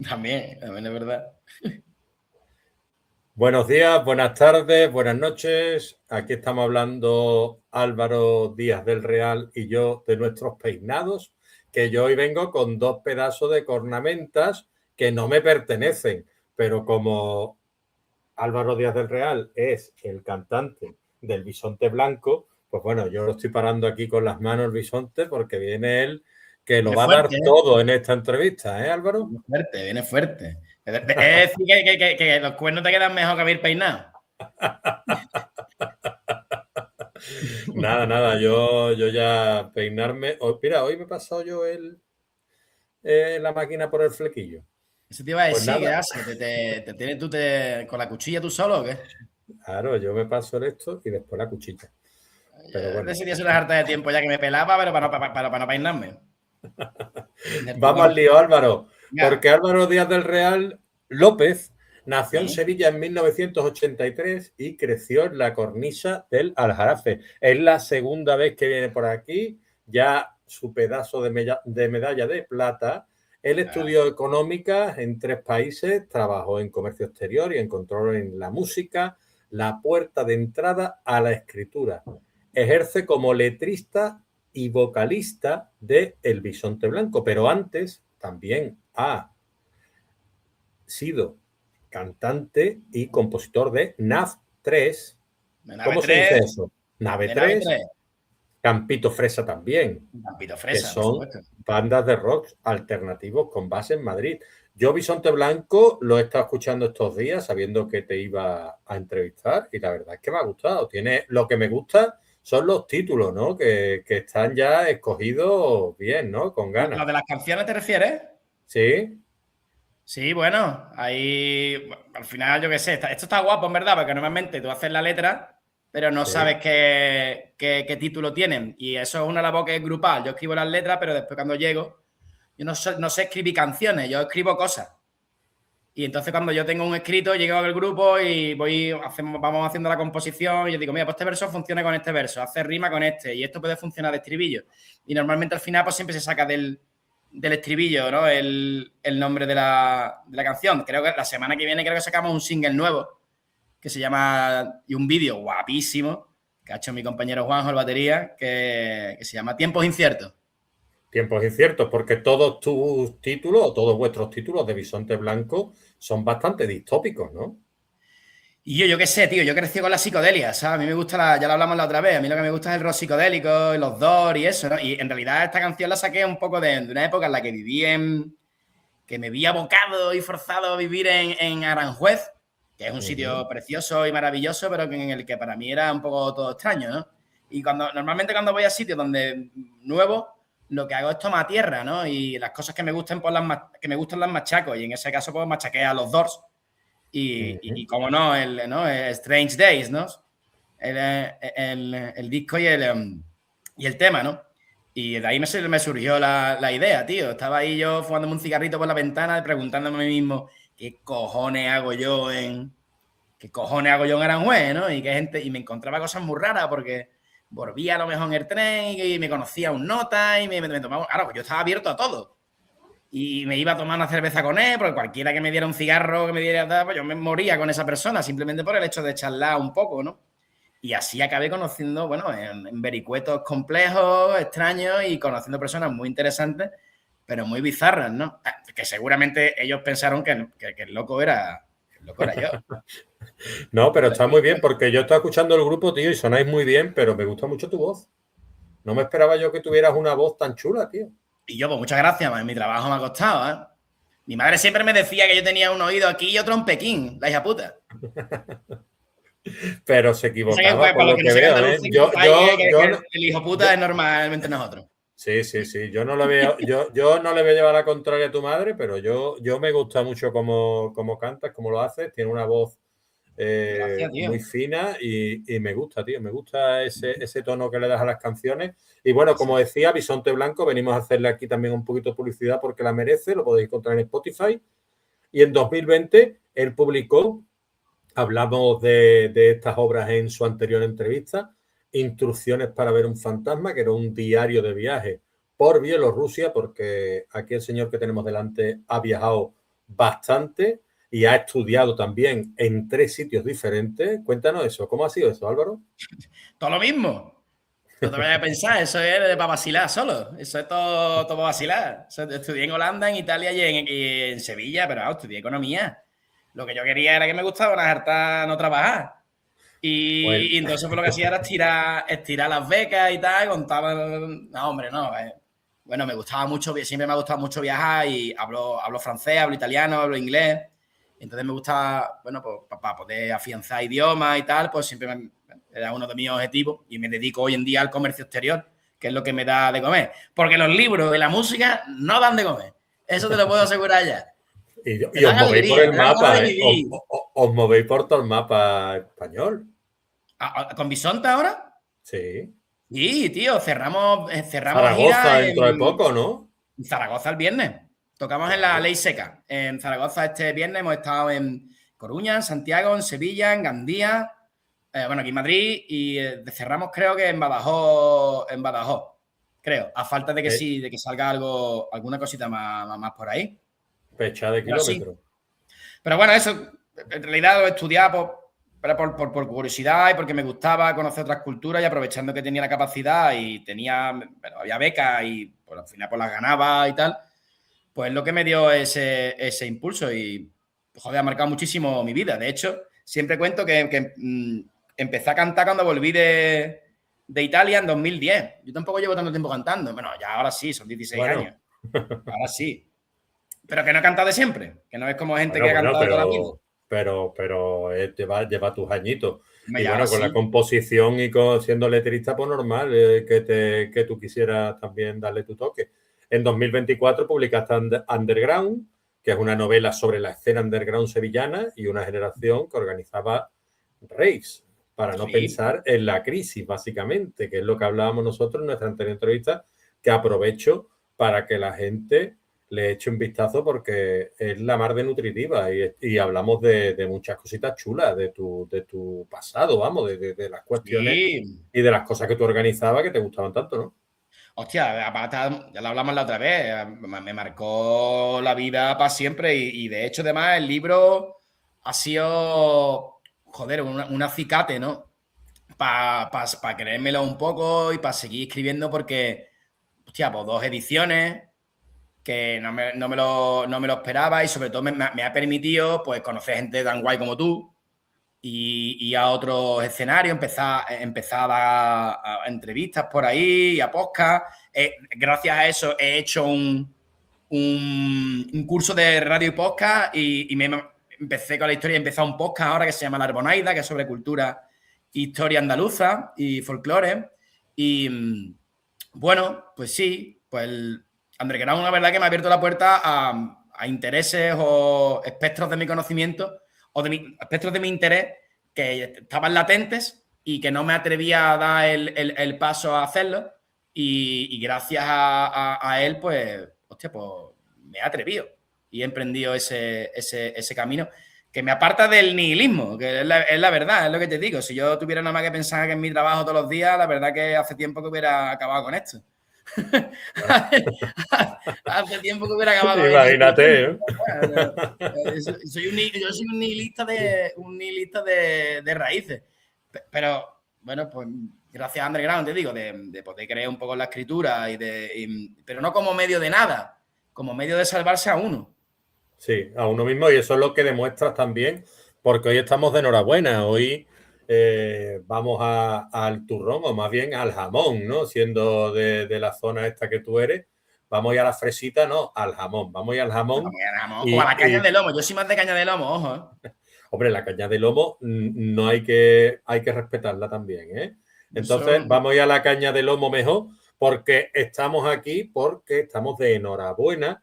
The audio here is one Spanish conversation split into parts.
También es verdad. Buenos días, buenas tardes, buenas noches. Aquí estamos hablando Álvaro Díaz del Real y yo de nuestros peinados, que yo hoy vengo con 2 pedazos de cornamentas que no me pertenecen, pero como Álvaro Díaz del Real es el cantante del Bisonte Blanco, pues bueno, yo lo estoy parando aquí con las manos el bisonte porque viene él que lo Viene va a dar fuerte, ¿eh? todo en esta entrevista, ¿eh, Álvaro? Viene fuerte, viene fuerte. Es decir que los cuernos te quedan mejor que haber peinado. Nada, yo ya peinarme. Mira, hoy me he pasado yo la máquina por el flequillo. Eso te iba a Pues decir, ¿qué nada, haces? ¿Te tienes tú con la cuchilla tú solo o qué? claro, yo me paso esto y después la cuchilla. Pero bueno, Decidí hacer una harta de tiempo ya que me pelaba, pero para no peinarme. vamos al lío, Álvaro, Venga, porque Álvaro Díaz del Real López nació en sí, Sevilla en 1983 y creció en la cornisa del Aljarafe. Es la segunda vez que viene por aquí, ya su pedazo de medalla de plata. Él estudió económicas en 3 países, trabajó en comercio exterior y encontró en la música la puerta de entrada a la escritura. Ejerce como letrista y vocalista de El Bisonte Blanco, pero antes también ha sido cantante y compositor de NAV3. de nave ¿Cómo se dice 3, eso? Nave de nave 3, 3, Campito Fresa también, un campito que fresa, por son supuesto. bandas de rock alternativos con base en Madrid. Yo Bisonte Blanco lo he estado escuchando estos días sabiendo que te iba a entrevistar y la verdad es que me ha gustado. Tiene, lo que me gusta son los títulos, ¿no? Que están ya escogidos bien, ¿no? Con ganas. ¿Lo de las canciones te refieres? Sí, Sí, bueno, ahí al final yo qué sé, esto está guapo en verdad, porque normalmente tú haces la letra, pero no sí. sabes qué título tienen. Y eso es una labor que es grupal. Yo escribo las letras, pero después cuando llego, yo no sé escribir canciones, yo escribo cosas. Y entonces cuando yo tengo un escrito, llego al grupo y vamos haciendo la composición y yo digo, mira, pues este verso funciona con este verso, hace rima con este y esto puede funcionar de estribillo. Y normalmente al final pues siempre se saca del estribillo, ¿no? El nombre de la canción. Creo que la semana que viene creo que sacamos un single nuevo que se llama, y un vídeo guapísimo que ha hecho mi compañero Juanjo, el batería, que se llama Tiempos Inciertos. Tiempos inciertos, porque todos tus títulos o todos vuestros títulos de Bisonte Blanco son bastante distópicos, ¿no? Y yo qué sé, tío, yo crecí con la psicodelia, ¿sabes? A mí me gusta, ya lo hablamos la otra vez, a mí lo que me gusta es el rock psicodélico, los Doors y eso, ¿no? Y en realidad esta canción la saqué un poco de una época en la que que me vi abocado y forzado a vivir en Aranjuez, que es un sitio precioso y maravilloso, pero en el que para mí era un poco todo extraño, ¿no? Y normalmente cuando voy a sitios donde nuevo, lo que hago es tomar tierra, ¿no? Y las cosas que me gusten, pues que me gustan las machaco, y en ese caso, pues machaqué a los Doors. Y como no, el Strange Days, ¿no? El disco y el tema, ¿no? Y de ahí me surgió la idea, tío. Estaba ahí yo fumándome un cigarrito por la ventana y preguntándome a mí mismo, ¿qué cojones hago yo en Aranjuez, ¿no? Y me encontraba cosas muy raras porque volvía a lo mejor en el tren y me conocía un nota y me tomaba... Claro, pues yo estaba abierto a todo y me iba a tomar una cerveza con él, porque cualquiera que me diera un cigarro, que me diera, pues yo me moría con esa persona, simplemente por el hecho de charlar un poco, ¿no? Y así acabé conociendo, bueno, en vericuetos complejos, extraños y conociendo personas muy interesantes, pero muy bizarras, ¿no? Que seguramente ellos pensaron que el loco era yo. No, pero está muy bien, porque yo estaba escuchando el grupo, tío, y sonáis muy bien, pero me gusta mucho tu voz. No me esperaba yo que tuvieras una voz tan chula, tío. Y yo, pues muchas gracias, mi trabajo me ha costado, ¿eh? Mi madre siempre me decía que yo tenía un oído aquí y otro en Pekín, la hija puta. Pero se Esa que equivocaba fue, por para los lo que no que sean veo, ¿eh? andaluces, en este país, que No, el hijo yo, puta es normalmente nosotros. sí, yo no le veo, yo no le voy a llevar la contraria a tu madre, pero yo me gusta mucho cómo cantas, cómo lo haces, tiene una voz Gracias, muy tío. fina y me gusta, tío, me gusta ese tono que le das a las canciones. Y bueno, Sí. como decía, Bisonte Blanco, venimos a hacerle aquí también un poquito de publicidad porque la merece, lo podéis encontrar en Spotify. Y en 2020 él publicó, hablamos de estas obras en su anterior entrevista, Instrucciones para ver un fantasma, que era un diario de viaje por Bielorrusia, porque aquí el señor que tenemos delante ha viajado bastante y has estudiado también en 3 sitios diferentes. Cuéntanos eso. ¿Cómo ha sido eso, Álvaro? Todo lo mismo. No te vayas a pensar, eso es para vacilar solo. Eso es todo para vacilar. Estudié en Holanda, en Italia y en Sevilla, pero estudié economía. Lo que yo quería era que me gustaba una harta no trabajar. Bueno, Y entonces pues, lo que hacía era estirar las becas y tal. Contaba. No, hombre, no. Bueno, me gustaba mucho, siempre me ha gustado mucho viajar y hablo francés, hablo italiano, hablo inglés. Entonces me gustaba, bueno, pues para poder afianzar idiomas y tal, pues siempre era uno de mis objetivos y me dedico hoy en día al comercio exterior, que es lo que me da de comer. Porque los libros y la música no dan de comer. Eso te lo puedo asegurar ya. Te y os dan movéis por alegría, el te dan ganas de mapa, ¿eh? vivir. Os movéis por todo el mapa español. ¿Con Bisonte ahora? Sí. Sí, tío, cerramos Zaragoza gira dentro de poco, ¿no? en Zaragoza el viernes. Tocamos en la Claro. Ley Seca. En Zaragoza este viernes hemos estado en Coruña, en Santiago, en Sevilla, en Gandía, bueno, aquí en Madrid y cerramos creo que en Badajoz, creo, a falta de que Fe- sí, de que salga alguna cosita más por ahí. Fecha de Pero sí. kilómetros. Pero bueno, eso, en realidad lo estudiaba por curiosidad y porque me gustaba conocer otras culturas y aprovechando que tenía la capacidad y bueno, había becas y pues, al final pues las ganaba y tal, pues lo que me dio ese impulso y, joder, ha marcado muchísimo mi vida. De hecho, siempre cuento que empecé a cantar cuando volví de Italia en 2010. Yo tampoco llevo tanto tiempo cantando. Bueno, ya ahora sí, son 16 años. Bueno, Ahora sí. Pero que no he cantado de siempre, que no es como gente que ha bueno, cantado toda la vida. pero lleva tus añitos. Hombre, Y ya ahora bueno, con la sí. composición y siendo letrista, pues normal que tú quisieras también darle tu toque. En 2024 publicaste Underground, que es una novela sobre la escena underground sevillana y una generación que organizaba raves, para no Sí. pensar en la crisis, básicamente, que es lo que hablábamos nosotros en nuestra anterior entrevista, que aprovecho para que la gente le eche un vistazo porque es la mar de nutritiva y hablamos de muchas cositas chulas de tu pasado, vamos, de las cuestiones Sí. y de las cosas que tú organizabas que te gustaban tanto, ¿no? Hostia, aparte, ya lo hablamos la otra vez, me marcó la vida para siempre y de hecho, además, el libro ha sido, joder, un acicate, ¿no? Para creérmelo un poco y para seguir escribiendo porque, hostia, pues 2 ediciones que no me lo esperaba y sobre todo me ha permitido pues conocer gente tan guay como tú y a otros escenarios, empezar a dar a entrevistas por ahí y a podcast. Gracias a eso he hecho un curso de radio y podcast y empecé con la historia, he empezado un podcast ahora que se llama La Arbonaida, que es sobre cultura, historia andaluza y folclore. Y bueno, pues sí, pues el underground la verdad que me ha abierto la puerta a intereses o espectros de mi conocimiento o de espectros de mi interés que estaban latentes y que no me atrevía a dar el paso a hacerlo y gracias a él pues, hostia, pues me he atrevido y he emprendido ese camino que me aparta del nihilismo, que es la verdad, es lo que te digo. Si yo tuviera nada más que pensar que en mi trabajo todos los días, la verdad que hace tiempo que hubiera acabado con esto. Hace tiempo que hubiera acabado con este Imagínate, invento. ¿eh? Yo soy un nihilista de raíces. Pero, bueno, pues gracias a Underground, te digo, de poder creer un poco en la escritura, pero no como medio de nada, como medio de salvarse a uno. Sí, a uno mismo y eso es lo que demuestras también, porque hoy estamos de enhorabuena, hoy vamos al turrón o más bien al jamón, ¿no? Siendo de la zona esta que tú eres, vamos a ir a la fresita, no, al jamón, vamos a ir al jamón O a la caña y, de lomo, yo soy más de caña de lomo, ojo. hombre, la caña de lomo no hay que respetarla también, ¿eh? Eso, Entonces, vamos a ir a la caña de lomo mejor porque estamos aquí, porque estamos de enhorabuena.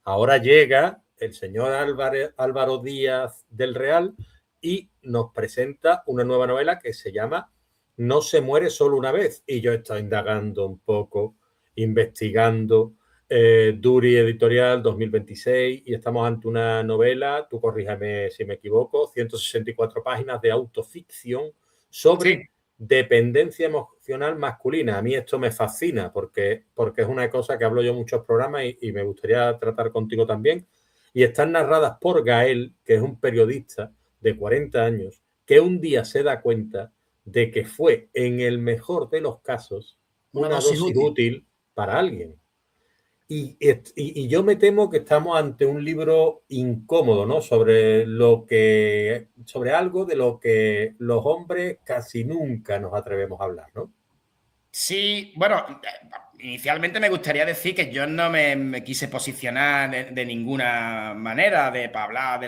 Ahora llega el señor Álvaro Díaz del Real y nos presenta una nueva novela que se llama No se muere solo una vez. Y yo he estado indagando un poco, investigando, Duri Editorial 2026 y estamos ante una novela, tú corrígeme si me equivoco, 164 páginas de autoficción sí. sobre dependencia emocional masculina. A mí esto me fascina porque es una cosa que hablo yo en muchos programas y me gustaría tratar contigo también. y están narradas por Gael, que es un periodista de 40 años, que un día se da cuenta de que fue, en el mejor de los casos, Una una dosis dosis útil. útil para alguien. Y yo me temo que estamos ante un libro incómodo, ¿no? Sobre algo de lo que los hombres casi nunca nos atrevemos a hablar, ¿no? Sí, bueno, inicialmente me gustaría decir que yo no me quise posicionar de ninguna manera para hablar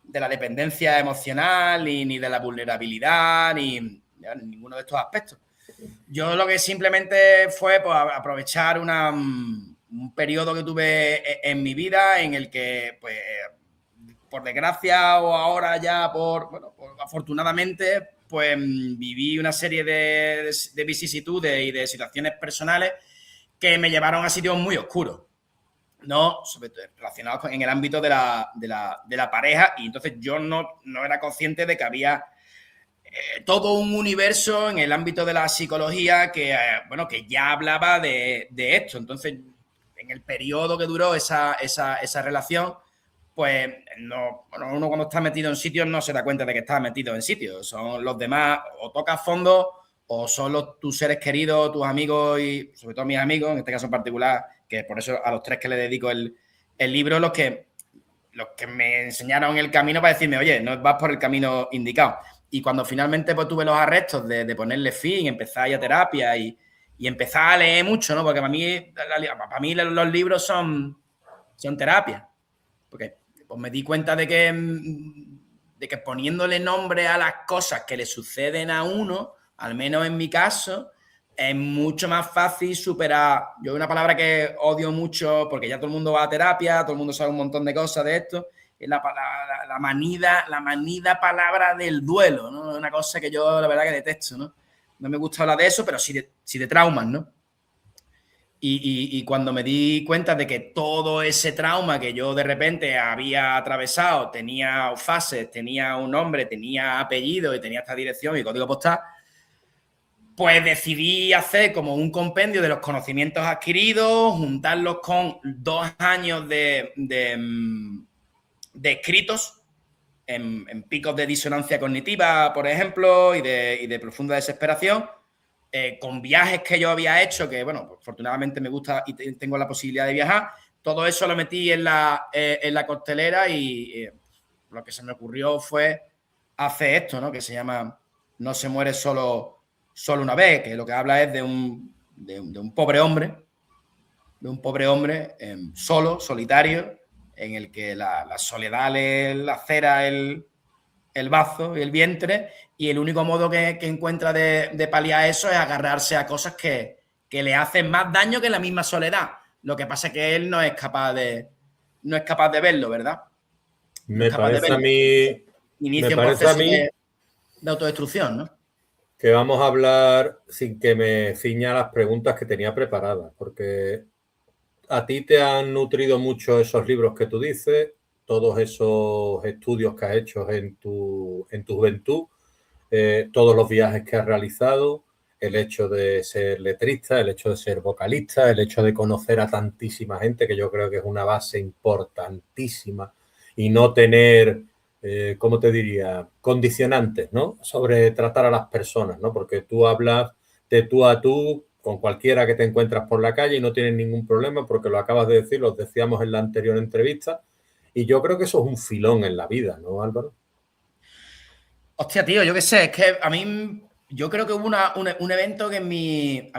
de la dependencia emocional, ni de la vulnerabilidad, ni ninguno de estos aspectos. Yo lo que simplemente fue pues, aprovechar un periodo que tuve en mi vida en el que, pues, por desgracia o ahora ya afortunadamente, pues viví una serie de vicisitudes y de situaciones personales que me llevaron a sitios muy oscuros, ¿no? Sobre todo relacionados en el ámbito de la pareja, y entonces yo no era consciente de que había todo un universo en el ámbito de la psicología que ya hablaba de esto. Entonces, en el periodo que duró esa relación, pues uno cuando está metido en sitios no se da cuenta de que está metido en sitios. Son los demás, o tocas fondo, o son tus seres queridos, tus amigos, y sobre todo mis amigos, en este caso en particular, que por eso a los 3 que le dedico el libro, los que me enseñaron el camino para decirme, oye, no vas por el camino indicado. Y cuando finalmente pues, tuve los arrestos de ponerle fin, empezar a ir a terapia y empezar a leer mucho, ¿no? Porque para mí los libros son terapia. Porque pues, me di cuenta de que poniéndole nombre a las cosas que le suceden a uno, al menos en mi caso, es mucho más fácil superar. Yo una palabra que odio mucho, porque ya todo el mundo va a terapia, todo el mundo sabe un montón de cosas de esto, es la manida palabra del duelo, ¿no? Una cosa que yo la verdad que detesto, ¿no? No me gusta hablar de eso, pero sí de traumas, ¿no? Y cuando me di cuenta de que todo ese trauma que yo de repente había atravesado tenía fases, tenía un nombre, tenía apellido y tenía esta dirección y código postal, pues decidí hacer como un compendio de los conocimientos adquiridos, juntarlos con 2 años de escritos en picos de disonancia cognitiva, por ejemplo, y de profunda desesperación, con viajes que yo había hecho, que, bueno, pues, afortunadamente me gusta y tengo la posibilidad de viajar. Todo eso lo metí en la costelera y lo que se me ocurrió fue hacer esto, ¿no? Que se llama No se muere solo una vez, que lo que habla es de un pobre hombre, solo, solitario, en el que la soledad le lacera el bazo y el vientre, y el único modo que encuentra de paliar eso es agarrarse a cosas que le hacen más daño que la misma soledad. Lo que pasa es que él no es capaz de verlo, ¿verdad? No es Me capaz de parece a verlo. mí, me Inicia un parece a proceso mí de autodestrucción, ¿no? que vamos a hablar sin que me ciña las preguntas que tenía preparadas, porque a ti te han nutrido mucho esos libros que tú dices, todos esos estudios que has hecho en tu juventud, todos los viajes que has realizado, el hecho de ser letrista, el hecho de ser vocalista, el hecho de conocer a tantísima gente, que yo creo que es una base importantísima, y no tener, ¿cómo te diría?, condicionantes, ¿no?, sobre tratar a las personas, ¿no?, porque tú hablas de tú a tú con cualquiera que te encuentras por la calle y no tienes ningún problema, porque lo acabas de decir, lo decíamos en la anterior entrevista, y yo creo que eso es un filón en la vida, ¿no, Álvaro? Hostia, tío, yo qué sé, es que a mí, yo creo que hubo un evento que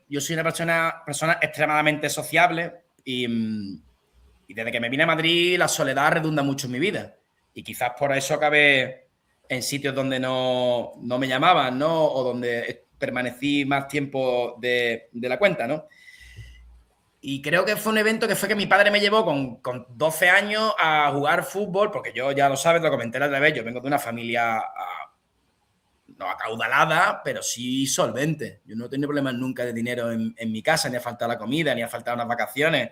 yo soy una persona extremadamente sociable y desde que me vine a Madrid la soledad redunda mucho en mi vida. Y quizás por eso acabé en sitios donde no me llamaban, ¿no? O donde permanecí más tiempo de la cuenta, ¿no? Y creo que fue un evento que fue que mi padre me llevó con 12 años a jugar fútbol, porque yo, ya lo sabes, lo comenté la otra vez, yo vengo de una familia no acaudalada, pero sí solvente. Yo no he tenido problemas nunca de dinero en mi casa, ni ha faltado la comida, ni ha faltado unas vacaciones.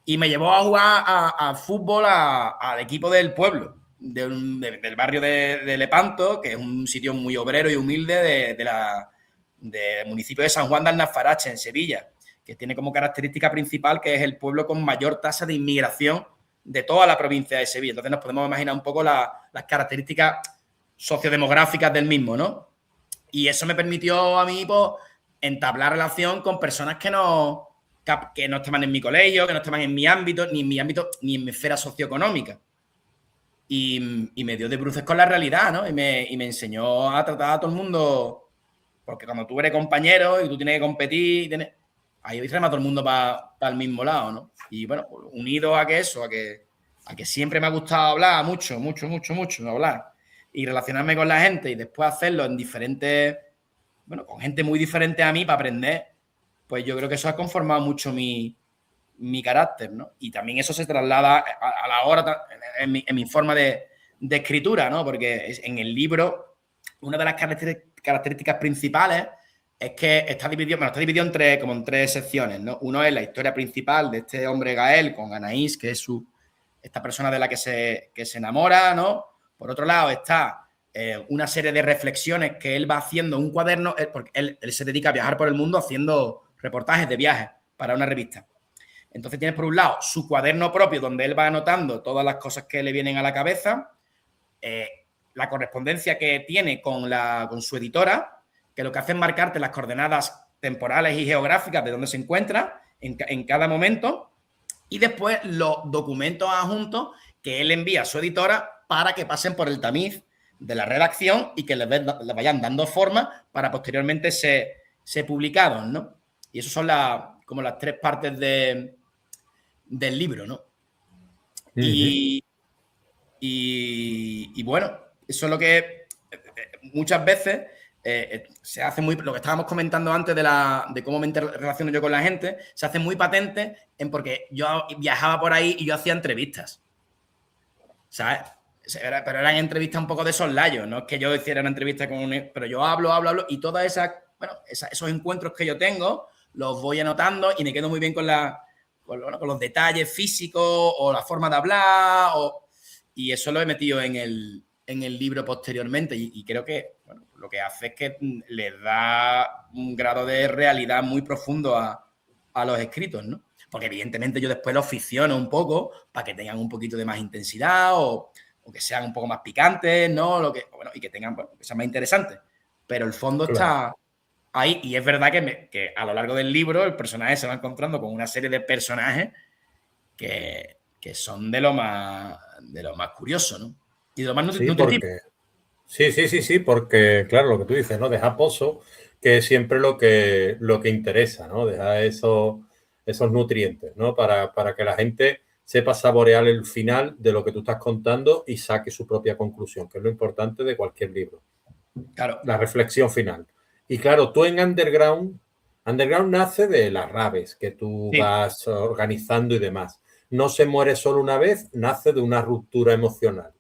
Y me llevó a jugar a fútbol al equipo del pueblo, del barrio de Lepanto, que es un sitio muy obrero y humilde del municipio de San Juan de Alnafarache, en Sevilla, que tiene como característica principal que es el pueblo con mayor tasa de inmigración de toda la provincia de Sevilla. Entonces nos podemos imaginar un poco las características sociodemográficas del mismo, ¿no? Y eso me permitió a mí, pues, entablar relación con personas que no estaban en mi colegio, que no estaban en mi ámbito, ni en mi esfera socioeconómica. Y me dio de bruces con la realidad, ¿no? Y me enseñó a tratar a todo el mundo, porque cuando tú eres compañero y tú tienes que competir, ahí rema todo el mundo para el mismo lado, ¿no? Y bueno, unido a que siempre me ha gustado hablar mucho hablar y relacionarme con la gente y después hacerlo en diferentes, bueno, con gente muy diferente a mí para aprender, pues yo creo que eso ha conformado mucho mi carácter, ¿no? Y también eso se traslada a la hora en mi forma de escritura, ¿no? Porque en el libro una de las características principales es que está dividido en tres secciones, ¿no? Uno es la historia principal de este hombre Gael con Anaís, que es esta persona de la que se enamora, ¿no? Por otro lado está una serie de reflexiones que él va haciendo en un cuaderno, porque él se dedica a viajar por el mundo haciendo reportajes de viajes para una revista. Entonces tienes por un lado su cuaderno propio donde él va anotando todas las cosas que le vienen a la cabeza, la correspondencia que tiene con su editora, que lo que hace es marcarte las coordenadas temporales y geográficas de donde se encuentra en cada momento, y después los documentos adjuntos que él envía a su editora para que pasen por el tamiz de la redacción y que le vayan dando forma para posteriormente ser publicados, ¿no? Y eso son como las tres partes del libro, ¿no? Y bueno, eso es lo que muchas veces se hace muy, lo que estábamos comentando antes de cómo me relaciono yo con la gente, se hace muy patente porque yo viajaba por ahí y yo hacía entrevistas, ¿sabes? Pero eran entrevistas un poco de soslayo, no es que yo hiciera una entrevista pero yo hablo y todas esos encuentros que yo tengo los voy anotando y me quedo muy bien con los detalles físicos o la forma de hablar y eso lo he metido en el libro posteriormente y creo que lo que hace es que le da un grado de realidad muy profundo a los escritos, ¿no? Porque evidentemente yo después los ficciono un poco para que tengan un poquito de más intensidad o que sean un poco más picantes, ¿no? Y que tengan, que sean más interesantes. Pero el fondo está ahí y es verdad que a lo largo del libro el personaje se va encontrando con una serie de personajes que son de lo más curioso, ¿no? Y de lo más nutritivo. Sí, porque, claro, lo que tú dices, ¿no? Deja pozo, que es siempre lo que interesa, ¿no? Deja esos nutrientes, ¿no? Para que la gente sepa saborear el final de lo que tú estás contando y saque su propia conclusión, que es lo importante de cualquier libro. Claro. La reflexión final. Y claro, tú en Underground nace de las raves que tú vas organizando y demás. No se muere solo una vez, nace de una ruptura emocional.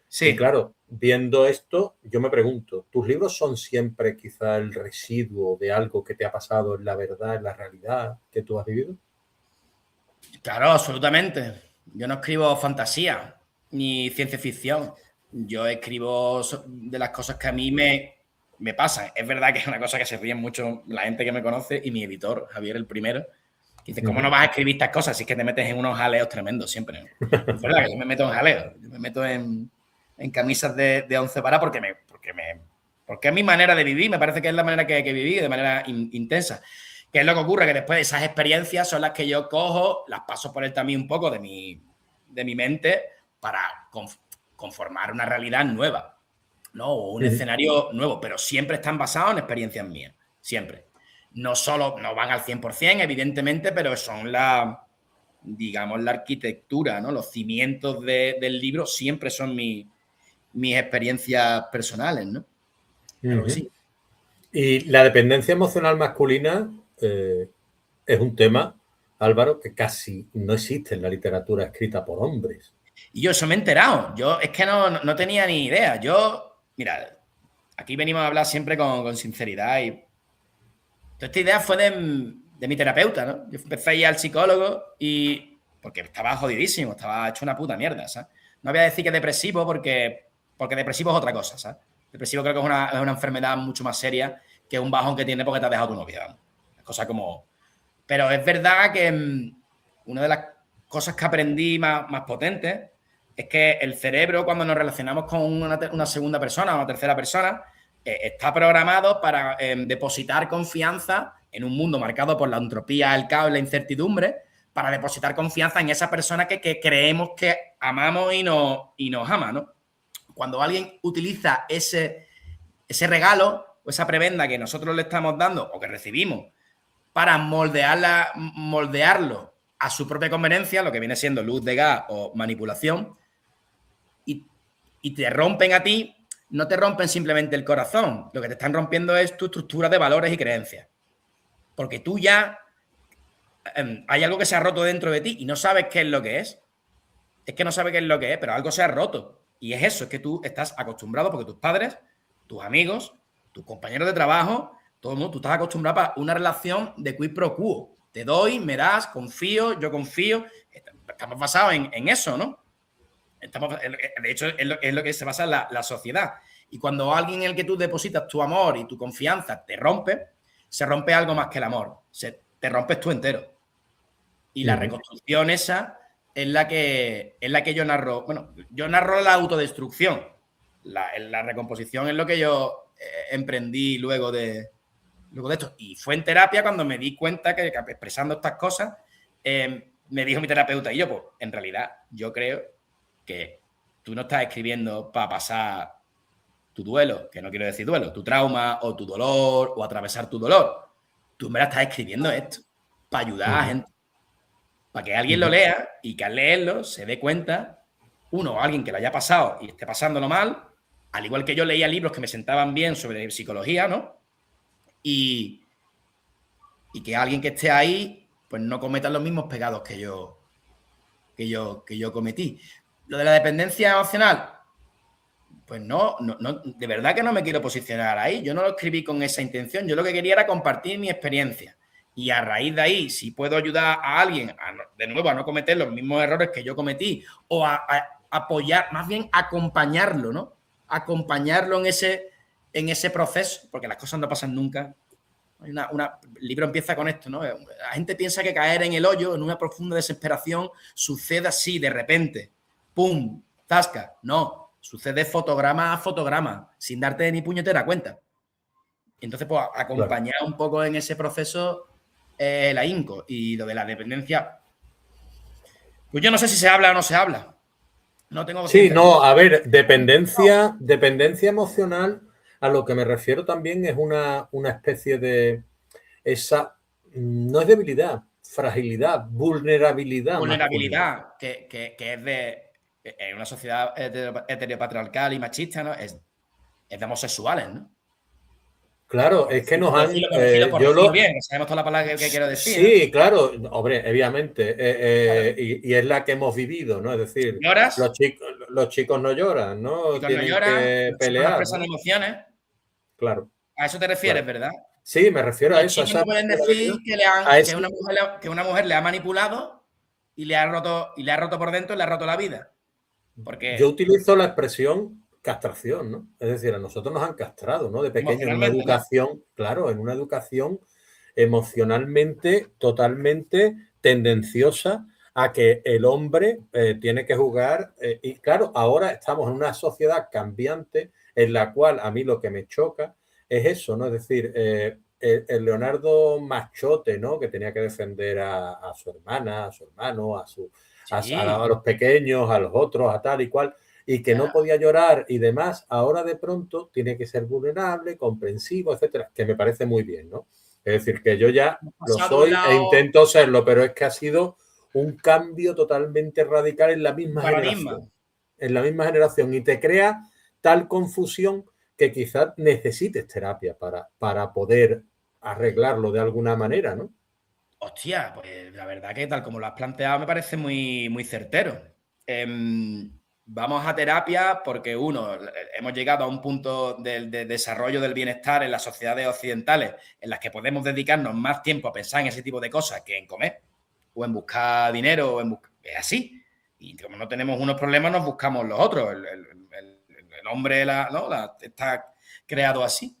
Sí. Y claro, viendo esto, yo me pregunto, ¿tus libros son siempre quizá el residuo de algo que te ha pasado en la verdad, en la realidad que tú has vivido? Claro, absolutamente. Yo no escribo fantasía ni ciencia ficción. Yo escribo de las cosas que a mí me pasan. Es verdad que es una cosa que se ríen mucho la gente que me conoce y mi editor, Javier, el primero, que dice, ¿cómo no vas a escribir estas cosas si es que te metes en unos jaleos tremendos siempre? Es verdad que yo me meto en jaleos. Yo me meto en camisas de 11 varas porque es mi manera de vivir. Me parece que es la manera que viví de manera intensa. ¿Qué es lo que ocurre? Que después esas experiencias son las que yo cojo, las paso por él también un poco de mi mente para conformar una realidad nueva, ¿no? O un escenario nuevo, pero siempre están basados en experiencias mías, siempre. No van al 100%, evidentemente, pero son digamos, la arquitectura, ¿no? Los cimientos del libro siempre son mis experiencias personales, ¿no? Claro que sí. Y la dependencia emocional masculina es un tema, Álvaro, que casi no existe en la literatura escrita por hombres. Y yo eso me he enterado. Yo es que no tenía ni idea. Mira, aquí venimos a hablar siempre con sinceridad y toda esta idea fue de mi terapeuta, ¿no? Yo empecé a ir al psicólogo porque estaba jodidísimo, estaba hecho una puta mierda, ¿sabes? No voy a decir que depresivo porque depresivo es otra cosa, ¿sabes? Depresivo creo que es una enfermedad mucho más seria que un bajón que tiene porque te ha dejado tu novia, ¿no? Las cosas como Pero es verdad que una de las cosas que aprendí más potentes es que el cerebro, cuando nos relacionamos con una segunda persona o una tercera persona, está programado para depositar confianza en un mundo marcado por la entropía, el caos y la incertidumbre, para depositar confianza en esa persona que creemos que amamos y nos ama, ¿no? Cuando alguien utiliza ese regalo o esa prebenda que nosotros le estamos dando o que recibimos para moldearlo a su propia conveniencia, lo que viene siendo luz de gas o manipulación, y te rompen a ti, no te rompen simplemente el corazón, lo que te están rompiendo es tu estructura de valores y creencias. Porque tú ya hay algo que se ha roto dentro de ti y no sabes qué es lo que es. Es que no sabes qué es lo que es, pero algo se ha roto. Y es eso, es que tú estás acostumbrado porque tus padres, tus amigos, tus compañeros de trabajo, todo el mundo, tú estás acostumbrado a una relación de quid pro quo. Te doy, me das, confío, yo confío. Estamos basados en eso, ¿no? De hecho, es lo que se basa en la sociedad. Y cuando alguien en el que tú depositas tu amor y tu confianza te rompe, se rompe algo más que el amor. Te rompes tú entero. Y la reconstrucción esa es la que yo narro. Bueno, yo narro la autodestrucción. La recomposición es lo que yo emprendí luego de esto. Y fue en terapia cuando me di cuenta que expresando estas cosas, me dijo mi terapeuta, y yo, pues, en realidad, yo creo que tú no estás escribiendo para pasar tu duelo, que no quiero decir duelo, tu trauma o tu dolor o atravesar tu dolor. Tú me la estás escribiendo esto para ayudar a gente. Para que alguien lo lea y que al leerlo se dé cuenta, uno, alguien que lo haya pasado y esté pasándolo mal, al igual que yo leía libros que me sentaban bien sobre psicología, ¿no? Y que alguien que esté ahí, pues no cometa los mismos pecados que yo cometí. Lo de la dependencia emocional, pues no, de verdad que no me quiero posicionar ahí. Yo no lo escribí con esa intención. Yo lo que quería era compartir mi experiencia. Y a raíz de ahí, si puedo ayudar a alguien, de nuevo, a no cometer los mismos errores que yo cometí, o a apoyar, más bien acompañarlo, ¿no? Acompañarlo en ese proceso, porque las cosas no pasan nunca. El libro empieza con esto, ¿no? La gente piensa que caer en el hoyo, en una profunda desesperación, sucede así, de repente. ¡Pum! ¡Zasca! No, sucede fotograma a fotograma, sin darte ni puñetera cuenta. Entonces, pues, acompañar un poco en ese proceso el ahínco. Y lo de la dependencia, pues yo no sé si se habla o no se habla. No tengo... Sí, no, a ver, dependencia emocional, a lo que me refiero también es una especie de esa, no es debilidad, fragilidad, vulnerabilidad. Vulnerabilidad, que es en una sociedad heteropatriarcal y machista, ¿no? Es de homosexuales, ¿no? Claro, es que nos han... bien, sabemos toda la palabra que quiero decir. Sí, ¿no? Claro, hombre, obviamente. Claro. Y es la que hemos vivido, ¿no? Es decir, ¿Lloras? Los chicos no lloran, ¿no? Tienen que pelear. No expresan emociones. Claro. A eso te refieres, ¿verdad? Sí, me refiero a eso. Los chicos no pueden decir que una mujer le ha manipulado y le ha roto por dentro y le ha roto la vida. Porque yo utilizo la expresión castración, ¿no? Es decir, a nosotros nos han castrado, ¿no? De pequeño, en una educación, ¿no? Claro, en una educación emocionalmente totalmente tendenciosa a que el hombre tiene que jugar. Y claro, ahora estamos en una sociedad cambiante en la cual a mí lo que me choca es eso, ¿no? Es decir, el Leonardo machote, ¿no? Que tenía que defender a su hermana, a su hermano, a los pequeños, a los otros, a tal y cual, y que no podía llorar y demás, ahora de pronto tiene que ser vulnerable, comprensivo, etcétera, que me parece muy bien, ¿no? Es decir, que yo ya lo soy e intento serlo, pero es que ha sido un cambio totalmente radical en la misma generación. En la misma generación, y te crea tal confusión que quizás necesites terapia para poder arreglarlo de alguna manera, ¿no? Hostia, pues la verdad que tal como lo has planteado me parece muy, muy certero. Vamos a terapia porque, hemos llegado a un punto de desarrollo del bienestar en las sociedades occidentales en las que podemos dedicarnos más tiempo a pensar en ese tipo de cosas que en comer o en buscar dinero. Es así. Y como no tenemos unos problemas, nos buscamos los otros. El hombre está creado así.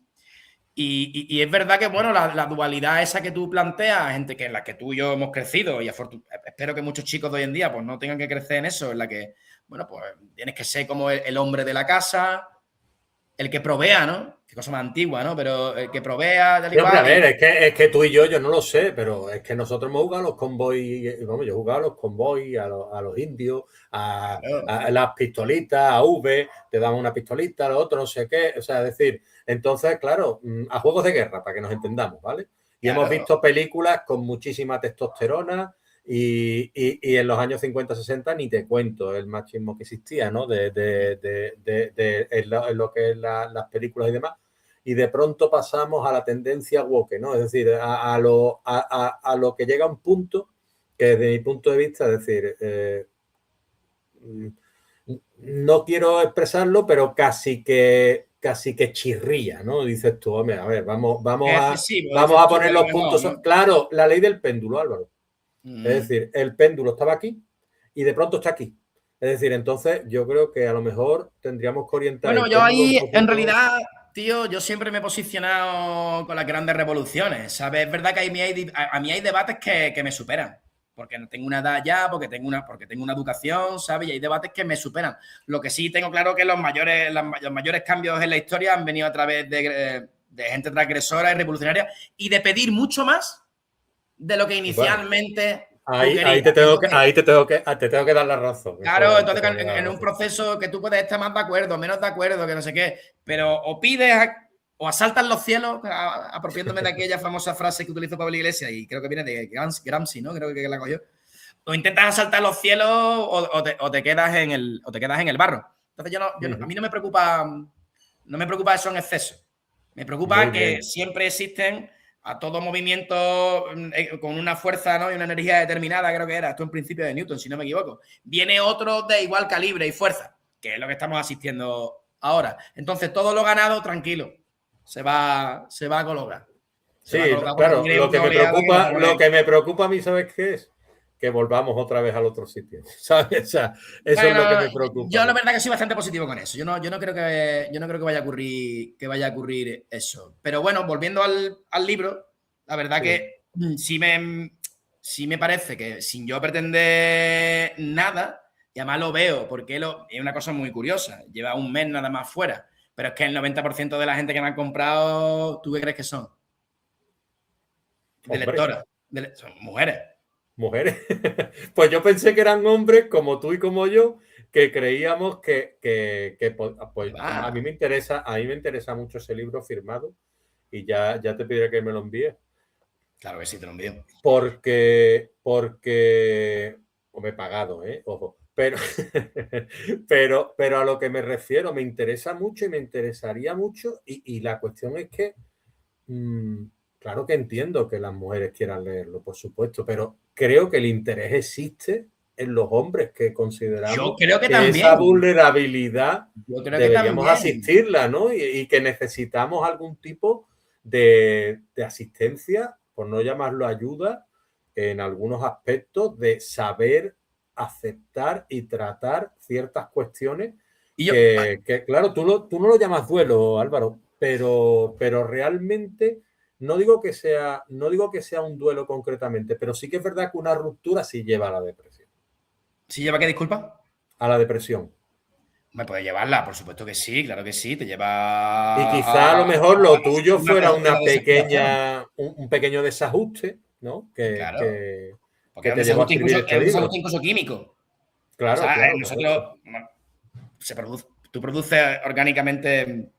Y es verdad que, bueno, la dualidad esa que tú planteas, gente que en la que tú y yo hemos crecido, y espero que muchos chicos de hoy en día pues no tengan que crecer en eso, en la que, bueno, pues tienes que ser como el hombre de la casa, el que provea, ¿no? Qué cosa más antigua, ¿no? Pero el que provea, tal y Sí, hombre, a cual. ver, es que tú y yo no lo sé, pero es que nosotros hemos jugado a los convoys, vamos, yo he jugado a los convoys, a los indios, Claro. a las pistolitas, a V, te daban una pistolita, lo otro, no sé qué, o sea, es decir, entonces, claro, a juegos de guerra, para que nos entendamos, ¿vale? Y hemos Claro. visto películas con muchísima testosterona y en los años 50-60 ni te cuento el machismo que existía, ¿no? En lo que es las películas y demás y de pronto pasamos a la tendencia woke, ¿no? Es decir, a lo que llega a un punto que desde mi punto de vista, es decir, no quiero expresarlo, pero casi que chirría, ¿no? Dices tú, hombre, a ver, vamos Es excesivo, dices a tú, que poner a lo los mejor, puntos. ¿no? Claro, la ley del péndulo, Álvaro. Es decir, el péndulo estaba aquí y de pronto está aquí. Es decir, entonces yo creo que a lo mejor tendríamos que orientar Bueno, el yo péndulo un ahí, en poquito. realidad, tío, yo siempre me he posicionado con las grandes revoluciones, ¿sabes? Es verdad que a mí hay debates que me superan, porque no tengo una edad ya, porque tengo una educación, ¿sabes? Y hay debates que me superan. Lo que sí tengo claro que los mayores cambios en la historia han venido a través de gente transgresora y revolucionaria y de pedir mucho más de lo que Bueno, inicialmente tú ahí querías. Entonces, te tengo que dar la razón. claro, Eso te entonces tengo que dar en la un razón. proceso que tú puedes estar más de acuerdo, menos de acuerdo, que no sé qué, pero o pides o asaltas los cielos, apropiándome de aquella famosa frase que utilizó Pablo Iglesias y creo que viene de Gramsci, ¿no? Creo que la cogió. O intentas asaltar los cielos o te quedas en el barro. Entonces a mí no me preocupa eso en exceso. Me preocupa Muy que bien. siempre existen a todo movimiento con una fuerza, ¿no? Y una energía determinada, creo que era, esto en principio de Newton, si no me equivoco. Viene otro de igual calibre y fuerza, que es lo que estamos asistiendo ahora. Entonces, todo lo ganado, tranquilo, se va a colocar. Se va a Sí, colocar porque claro, viene una oleada que nos va a lo poner. que me preocupa a mí, ¿sabes qué es? Que volvamos otra vez al otro sitio, ¿sabes? O sea, eso es lo que Bueno, me preocupa a yo la mí. verdad que soy bastante positivo con eso. Yo no creo que vaya a ocurrir eso. Pero bueno, volviendo al libro, la verdad Sí. que sí me parece que sin yo pretender nada, y además lo veo, porque es una cosa muy curiosa. Lleva un mes nada más fuera. Pero es que el 90% de la gente que me han comprado, ¿tú qué crees que son? De Hombre, lectoras. Son mujeres. mujeres. Pues yo pensé que eran hombres como tú y como yo, que creíamos Y pues va. a mí me interesa mucho ese libro firmado y ya te pediré que me lo envíes. Claro que sí, te lo envío. O me he pagado, ojo, pero a lo que me refiero me interesa mucho y me interesaría mucho y la cuestión es que, claro que entiendo que las mujeres quieran leerlo, por supuesto, pero creo que el interés existe en los hombres que Yo consideramos creo que que esa también. vulnerabilidad Yo creo que deberíamos también. asistirla, ¿no? Y que necesitamos algún tipo de asistencia, por no llamarlo ayuda, en algunos aspectos de saber aceptar y tratar ciertas cuestiones Y yo, claro, tú no lo llamas duelo, Álvaro, pero realmente no digo que sea un duelo concretamente, pero sí que es verdad que una ruptura sí lleva a la depresión. ¿sí lleva qué disculpa? A la depresión. Me puede llevarla, por supuesto que sí, claro que sí. Te Y lleva quizá a lo mejor lo tuyo fuera a la desesperación. un pequeño desajuste, ¿no? Claro. Porque Que es un te llevó a desajuste escribir incluso, este libro. químico. O Claro, sea, claro, correcto. nosotros tú produces orgánicamente.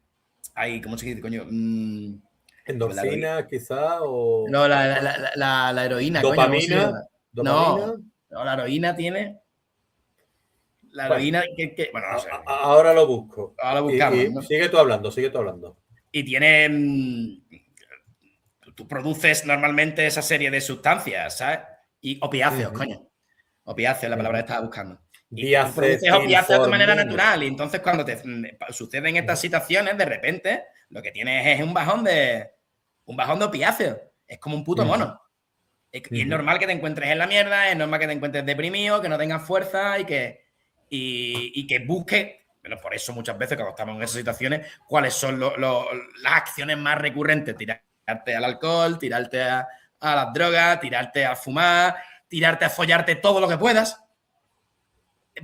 Ahí, ¿cómo se dice, coño? La heroína. Endorfina, quizá, o No, la heroína, coño, ¿cómo se dopamina, llama? dopamina. No, la heroína tiene. La Bueno, heroína, bueno, no sé. ahora lo busco. Ahora la buscamos, Y ¿no? sigue tú hablando. Y tiene. Tú produces normalmente esa serie de sustancias, ¿sabes? Y opiáceos, Ujú, coño. Opiáceos, la palabra que ujú. estaba buscando. Y tú produces opiáceos de manera Diacetilformina. natural. Y entonces, cuando te suceden estas situaciones, de repente, lo que tienes es un bajón de opiáceos. Es como un puto Ujú, mono. Y es ujú. normal que te encuentres en la mierda, es normal que te encuentres deprimido, que no tengas fuerza y que busques. Bueno, por eso muchas veces cuando estamos en esas situaciones, ¿cuáles son las acciones más recurrentes? Tirarte al alcohol, tirarte a las drogas, tirarte a fumar, tirarte a follarte todo lo que puedas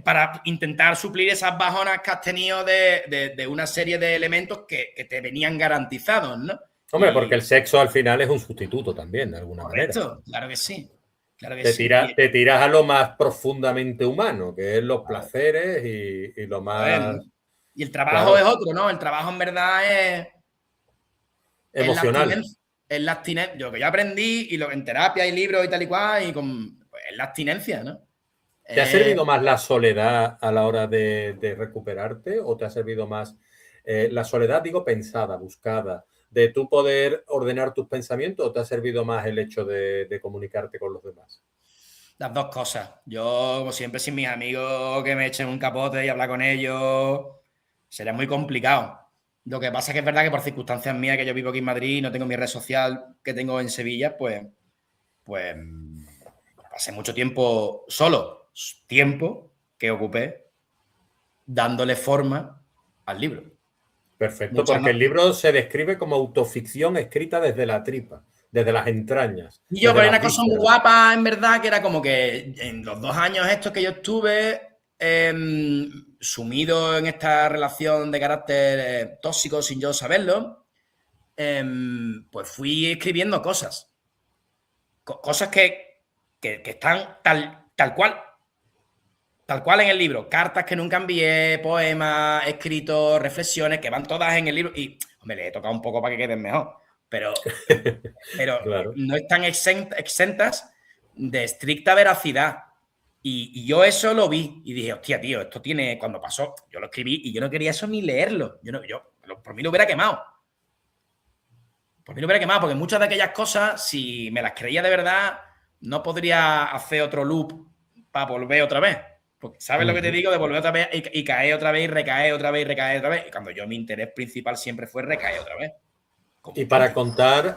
para intentar suplir esas bajonas que has tenido de una serie de elementos que te venían garantizados, ¿no? Hombre, porque el sexo al final es un sustituto también, de alguna manera. Correcto, claro que sí. Claro que Te tiras a lo más profundamente humano, que es los placeres y lo más... Y el trabajo es otro, ¿no? El trabajo en verdad es... emocional. Es la abstinencia. Lo que yo aprendí y en terapia y libros y tal y cual, y pues, es la abstinencia, ¿no? ¿Te ha servido más la soledad a la hora de recuperarte o te ha servido más la soledad, digo, pensada, buscada, de tú poder ordenar tus pensamientos o te ha servido más el hecho de comunicarte con los demás? Las dos cosas. Yo, como siempre, sin mis amigos que me echen un capote y hablar con ellos, sería muy complicado. Lo que pasa es que es verdad que por circunstancias mías, que yo vivo aquí en Madrid y no tengo mi red social que tengo en Sevilla, pues pasé mucho tiempo solo. Tiempo que ocupé dándole forma al libro. Perfecto, porque el libro se describe como autoficción escrita desde la tripa, desde las entrañas. Y yo, pero hay una cosa muy guapa, en verdad, que era como que en los 2 años estos que yo estuve sumido en esta relación de carácter tóxico sin yo saberlo, pues fui escribiendo cosas. Cosas que están tal cual en el libro. Cartas que nunca envié, poemas, escritos, reflexiones, que van todas en el libro. Y, hombre, le he tocado un poco para que queden mejor. Pero claro, no están exentas de estricta veracidad. Y yo eso lo vi y dije, hostia, tío, esto tiene... Cuando pasó, yo lo escribí y yo no quería eso ni leerlo. Por mí lo hubiera quemado. Por mí lo hubiera quemado, porque muchas de aquellas cosas, si me las creía de verdad, no podría hacer otro loop para volver otra vez. Porque, ¿sabes lo que te digo? De volver otra vez y caer otra vez y recaer otra vez y recaer otra vez. Y cuando mi interés principal siempre fue recaer otra vez. Y para contar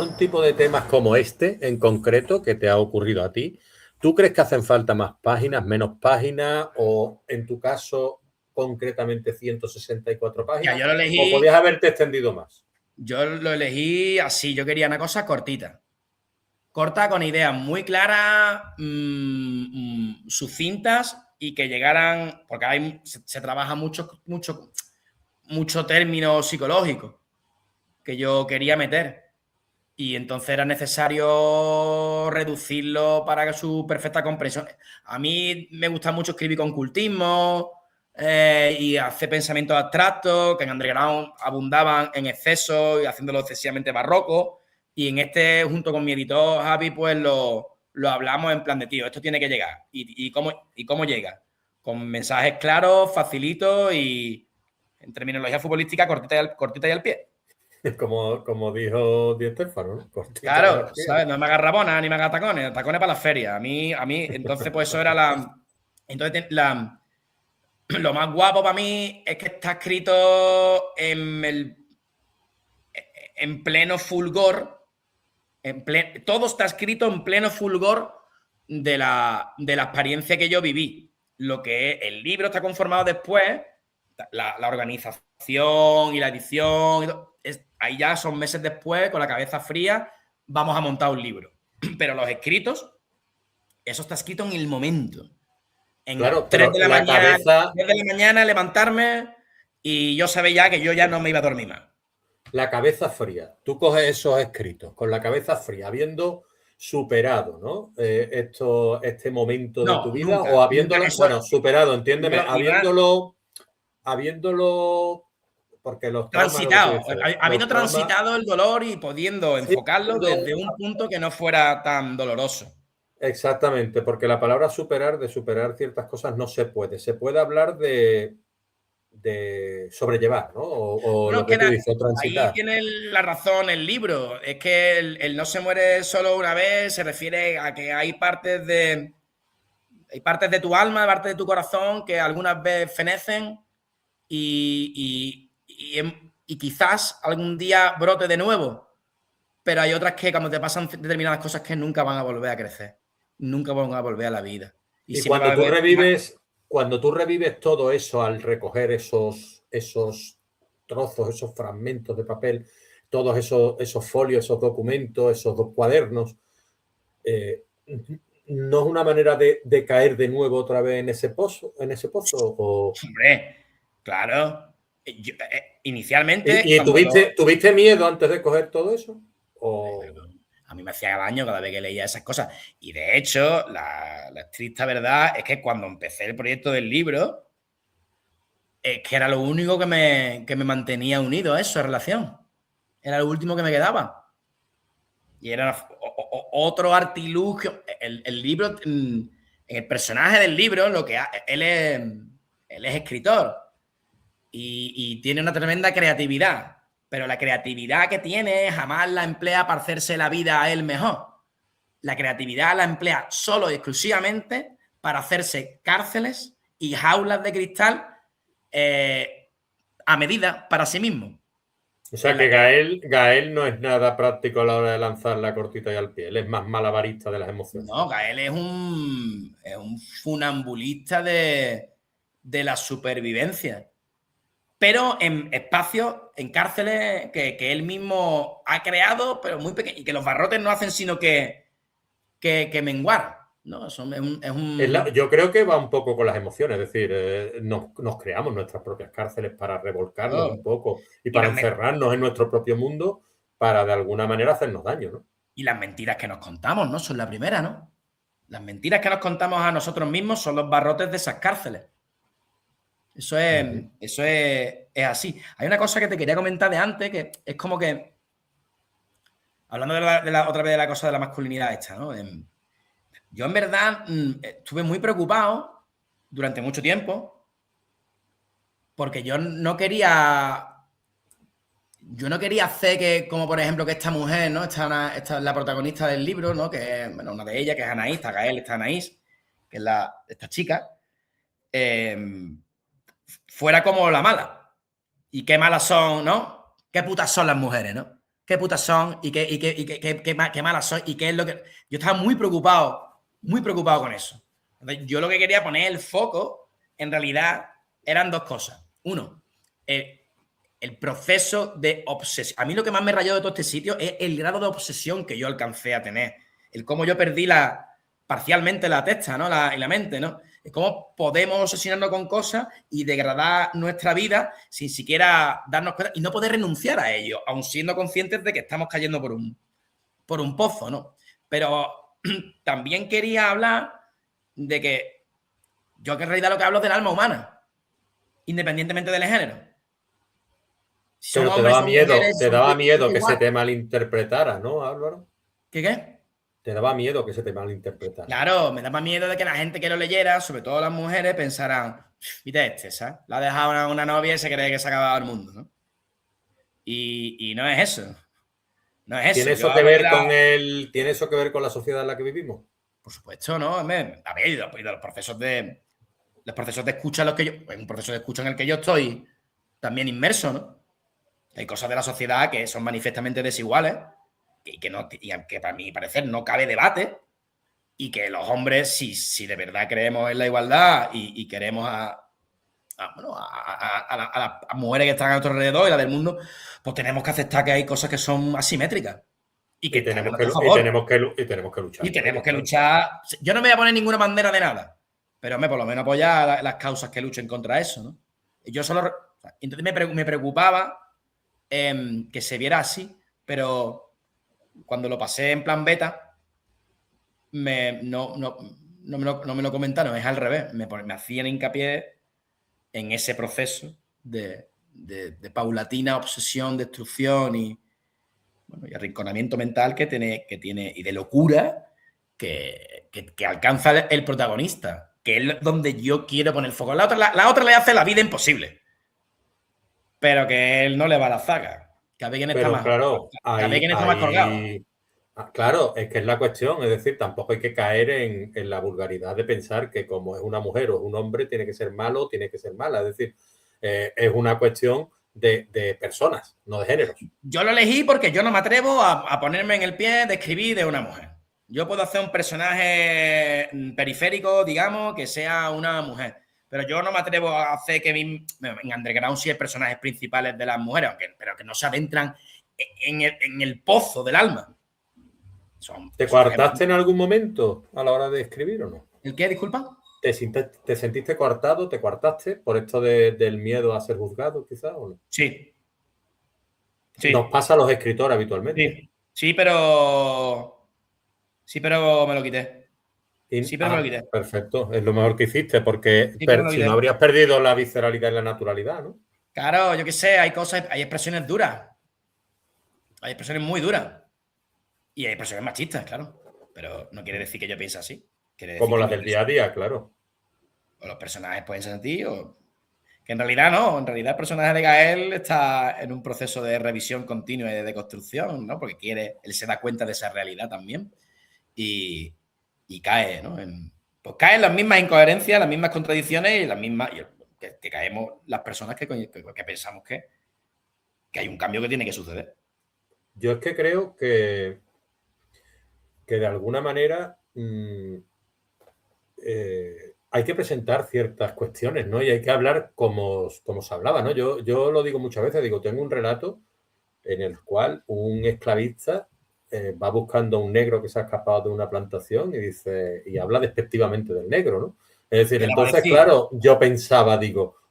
un tipo de temas como este en concreto que te ha ocurrido a ti, ¿tú crees que hacen falta más páginas, menos páginas o en tu caso concretamente 164 páginas? Ya, yo lo elegí, ¿O podías haberte extendido más? Yo lo elegí así, yo quería una cosa cortita. Corta, con ideas muy claras, sucintas y que llegaran, porque ahí se trabaja mucho término psicológico que yo quería meter. Y entonces era necesario reducirlo para su perfecta comprensión. A mí me gusta mucho escribir con cultismo y hacer pensamientos abstractos que en Underground abundaban en exceso y haciéndolo excesivamente barroco. Y en este, junto con mi editor Javi, pues lo hablamos en plan de, tío, esto tiene que llegar. ¿Y cómo llega? Con mensajes claros, facilitos y en terminología futbolística cortita y al pie. Como dijo Di Stéfano, ¿no? Claro, ¿sabes? No me haga rabona ni me haga tacones para las ferias. A mí, entonces, pues eso era la. Entonces, lo más guapo para mí es que está escrito en pleno fulgor. Todo está escrito en pleno fulgor de la experiencia que yo viví. Lo que es, el libro está conformado después, la organización y la edición. Y todo, ahí ya son meses después, con la cabeza fría, vamos a montar un libro. Pero los escritos, eso está escrito en el momento. En claro, 3 de la mañana, levantarme y yo sabía ya que yo ya no me iba a dormir más. La cabeza fría. Tú coges esos escritos con la cabeza fría, habiendo superado, ¿no? Este momento de tu vida nunca, o habiéndolo, bueno, superado, entiéndeme, habiéndolo porque los transitado, habiendo los transitado el dolor y pudiendo enfocarlo desde un punto que no fuera tan doloroso. Exactamente, porque la palabra superar, de superar ciertas cosas no se puede. Se puede hablar de sobrellevar, ¿no? O lo que tú dices, transitar. Ahí tiene la razón el libro. Es que el no se muere solo una vez se refiere a que hay partes de tu alma, partes de tu corazón que algunas veces fenecen y quizás algún día brote de nuevo. Pero hay otras que cuando te pasan determinadas cosas que nunca van a volver a crecer. Nunca van a volver a la vida. Y cuando tú revives cuando tú revives todo eso al recoger esos trozos, esos fragmentos de papel, todos esos folios, esos documentos, esos dos cuadernos, ¿no es una manera de caer de nuevo otra vez en ese pozo? ¿O? Hombre, claro. Inicialmente, ¿Y tuviste miedo antes de coger todo eso? ¿O? A mí me hacía daño cada vez que leía esas cosas. Y de hecho, la estricta verdad es que cuando empecé el proyecto del libro, es que era lo único que me mantenía unido a esa relación. Era lo último que me quedaba. Y era otro artilugio. El libro, el personaje del libro, él es escritor y tiene una tremenda creatividad. Pero la creatividad que tiene jamás la emplea para hacerse la vida a él mejor. La creatividad la emplea solo y exclusivamente para hacerse cárceles y jaulas de cristal a medida para sí mismo. O sea que Gael no es nada práctico a la hora de lanzar la cortita y al pie. Él es más malabarista de las emociones. No, Gael es un funambulista de la supervivencia. Pero en espacios, en cárceles que él mismo ha creado, pero muy pequeños, y que los barrotes no hacen sino que menguar, ¿no? Yo creo que va un poco con las emociones, es decir, nos creamos nuestras propias cárceles para revolcarnos un poco y para encerrarnos en nuestro propio mundo para de alguna manera hacernos daño, ¿no? Y las mentiras que nos contamos, ¿no? Son la primera, ¿no? Las mentiras que nos contamos a nosotros mismos son los barrotes de esas cárceles. Eso es así. Hay una cosa que te quería comentar de antes, que es como que, hablando otra vez de la cosa de la masculinidad esta, ¿no? Yo en verdad estuve muy preocupado durante mucho tiempo porque yo no quería hacer que, como por ejemplo, que esta mujer, ¿no? Esta es la protagonista del libro, ¿no? Que es, bueno, una de ellas, que es Anaís, está Gael, está Anaís, que es esta chica, fuera como la mala. Y qué malas son, ¿no? Qué putas son las mujeres, ¿no? Qué putas son y qué malas son y qué es lo que... Yo estaba muy preocupado con eso. Yo lo que quería poner el foco, en realidad, eran dos cosas. Uno, el proceso de obsesión. A mí lo que más me rayó de todo este sitio es el grado de obsesión que yo alcancé a tener. El cómo yo perdí parcialmente la testa, ¿no? Y la mente, ¿no? Es cómo podemos obsesionarnos con cosas y degradar nuestra vida sin siquiera darnos cuenta y no poder renunciar a ello, aun siendo conscientes de que estamos cayendo por un pozo, ¿no? Pero también quería hablar de que yo en realidad lo que hablo es del alma humana, independientemente del género. Si pero te daba miedo que se te malinterpretara, ¿no, Álvaro? ¿Qué? Te daba miedo que se te malinterpretara. Claro, me daba miedo de que la gente que lo leyera, sobre todo las mujeres, pensaran, viste ¿sabes? La ha dejado una novia y se cree que se ha acabado el mundo, ¿no? Y no es eso. No es eso. ¿Tiene eso que ver con la sociedad en la que vivimos? Por supuesto, ¿no? A ver, los procesos de escucha en los que yo... Es un proceso de escucha en el que yo estoy también inmerso, ¿no? Hay cosas de la sociedad que son manifiestamente desiguales y que para mi parecer no cabe debate y que los hombres, si de verdad creemos en la igualdad y queremos a las mujeres que están a nuestro alrededor y la del mundo, pues tenemos que aceptar que hay cosas que son asimétricas. Y tenemos que luchar. Y tenemos que luchar. Yo no me voy a poner ninguna bandera de nada, pero por lo menos apoyar las causas que luchen contra eso, ¿no? Yo solo... Entonces me preocupaba que se viera así, pero cuando lo pasé en plan beta, no me lo comentaron, es al revés. Me hacían hincapié en ese proceso de paulatina obsesión, destrucción y arrinconamiento mental que tiene y de locura que alcanza el protagonista, que es donde yo quiero poner el foco. La otra le hace la vida imposible, pero que él no le va a la zaga. Cada vez quien está más colgado. Claro, es que es la cuestión, es decir, tampoco hay que caer en la vulgaridad de pensar que como es una mujer o un hombre tiene que ser malo o tiene que ser mala, es decir, es una cuestión de personas, no de géneros. Yo lo elegí porque yo no me atrevo a ponerme en el pie de escribir de una mujer. Yo puedo hacer un personaje periférico, digamos, que sea una mujer, Pero yo no me atrevo a hacer que en Underground sí hay personajes principales de las mujeres, pero que no se adentran en el pozo del alma. ¿Te coartaste en algún momento a la hora de escribir o no? ¿El qué? Disculpa. ¿Te sentiste coartado? ¿Te coartaste por esto del miedo a ser juzgado, quizás, o no? Sí. Sí. Nos pasa a los escritores habitualmente. Sí, pero me lo quité. Me lo quité. Perfecto, es lo mejor que hiciste, porque si no habrías perdido la visceralidad y la naturalidad, ¿no? Claro, yo qué sé, hay expresiones duras. Hay expresiones muy duras. Y hay expresiones machistas, claro. Pero no quiere decir que yo piense así. Como las del día a día, claro. O los personajes pueden ser así, o que en realidad no. En realidad el personaje de Gael está en un proceso de revisión continua y de construcción, ¿no? Porque él se da cuenta de esa realidad también. Y cae, ¿no? Pues caen las mismas incoherencias, las mismas contradicciones y las mismas que caemos las personas que pensamos que hay un cambio que tiene que suceder. Yo es que creo que de alguna manera hay que presentar ciertas cuestiones, ¿no? Y hay que hablar como se hablaba, ¿no? Yo lo digo muchas veces, tengo un relato en el cual un esclavista va buscando a un negro que se ha escapado de una plantación y habla despectivamente del negro, ¿no? Es decir, entonces, claro, yo pensaba,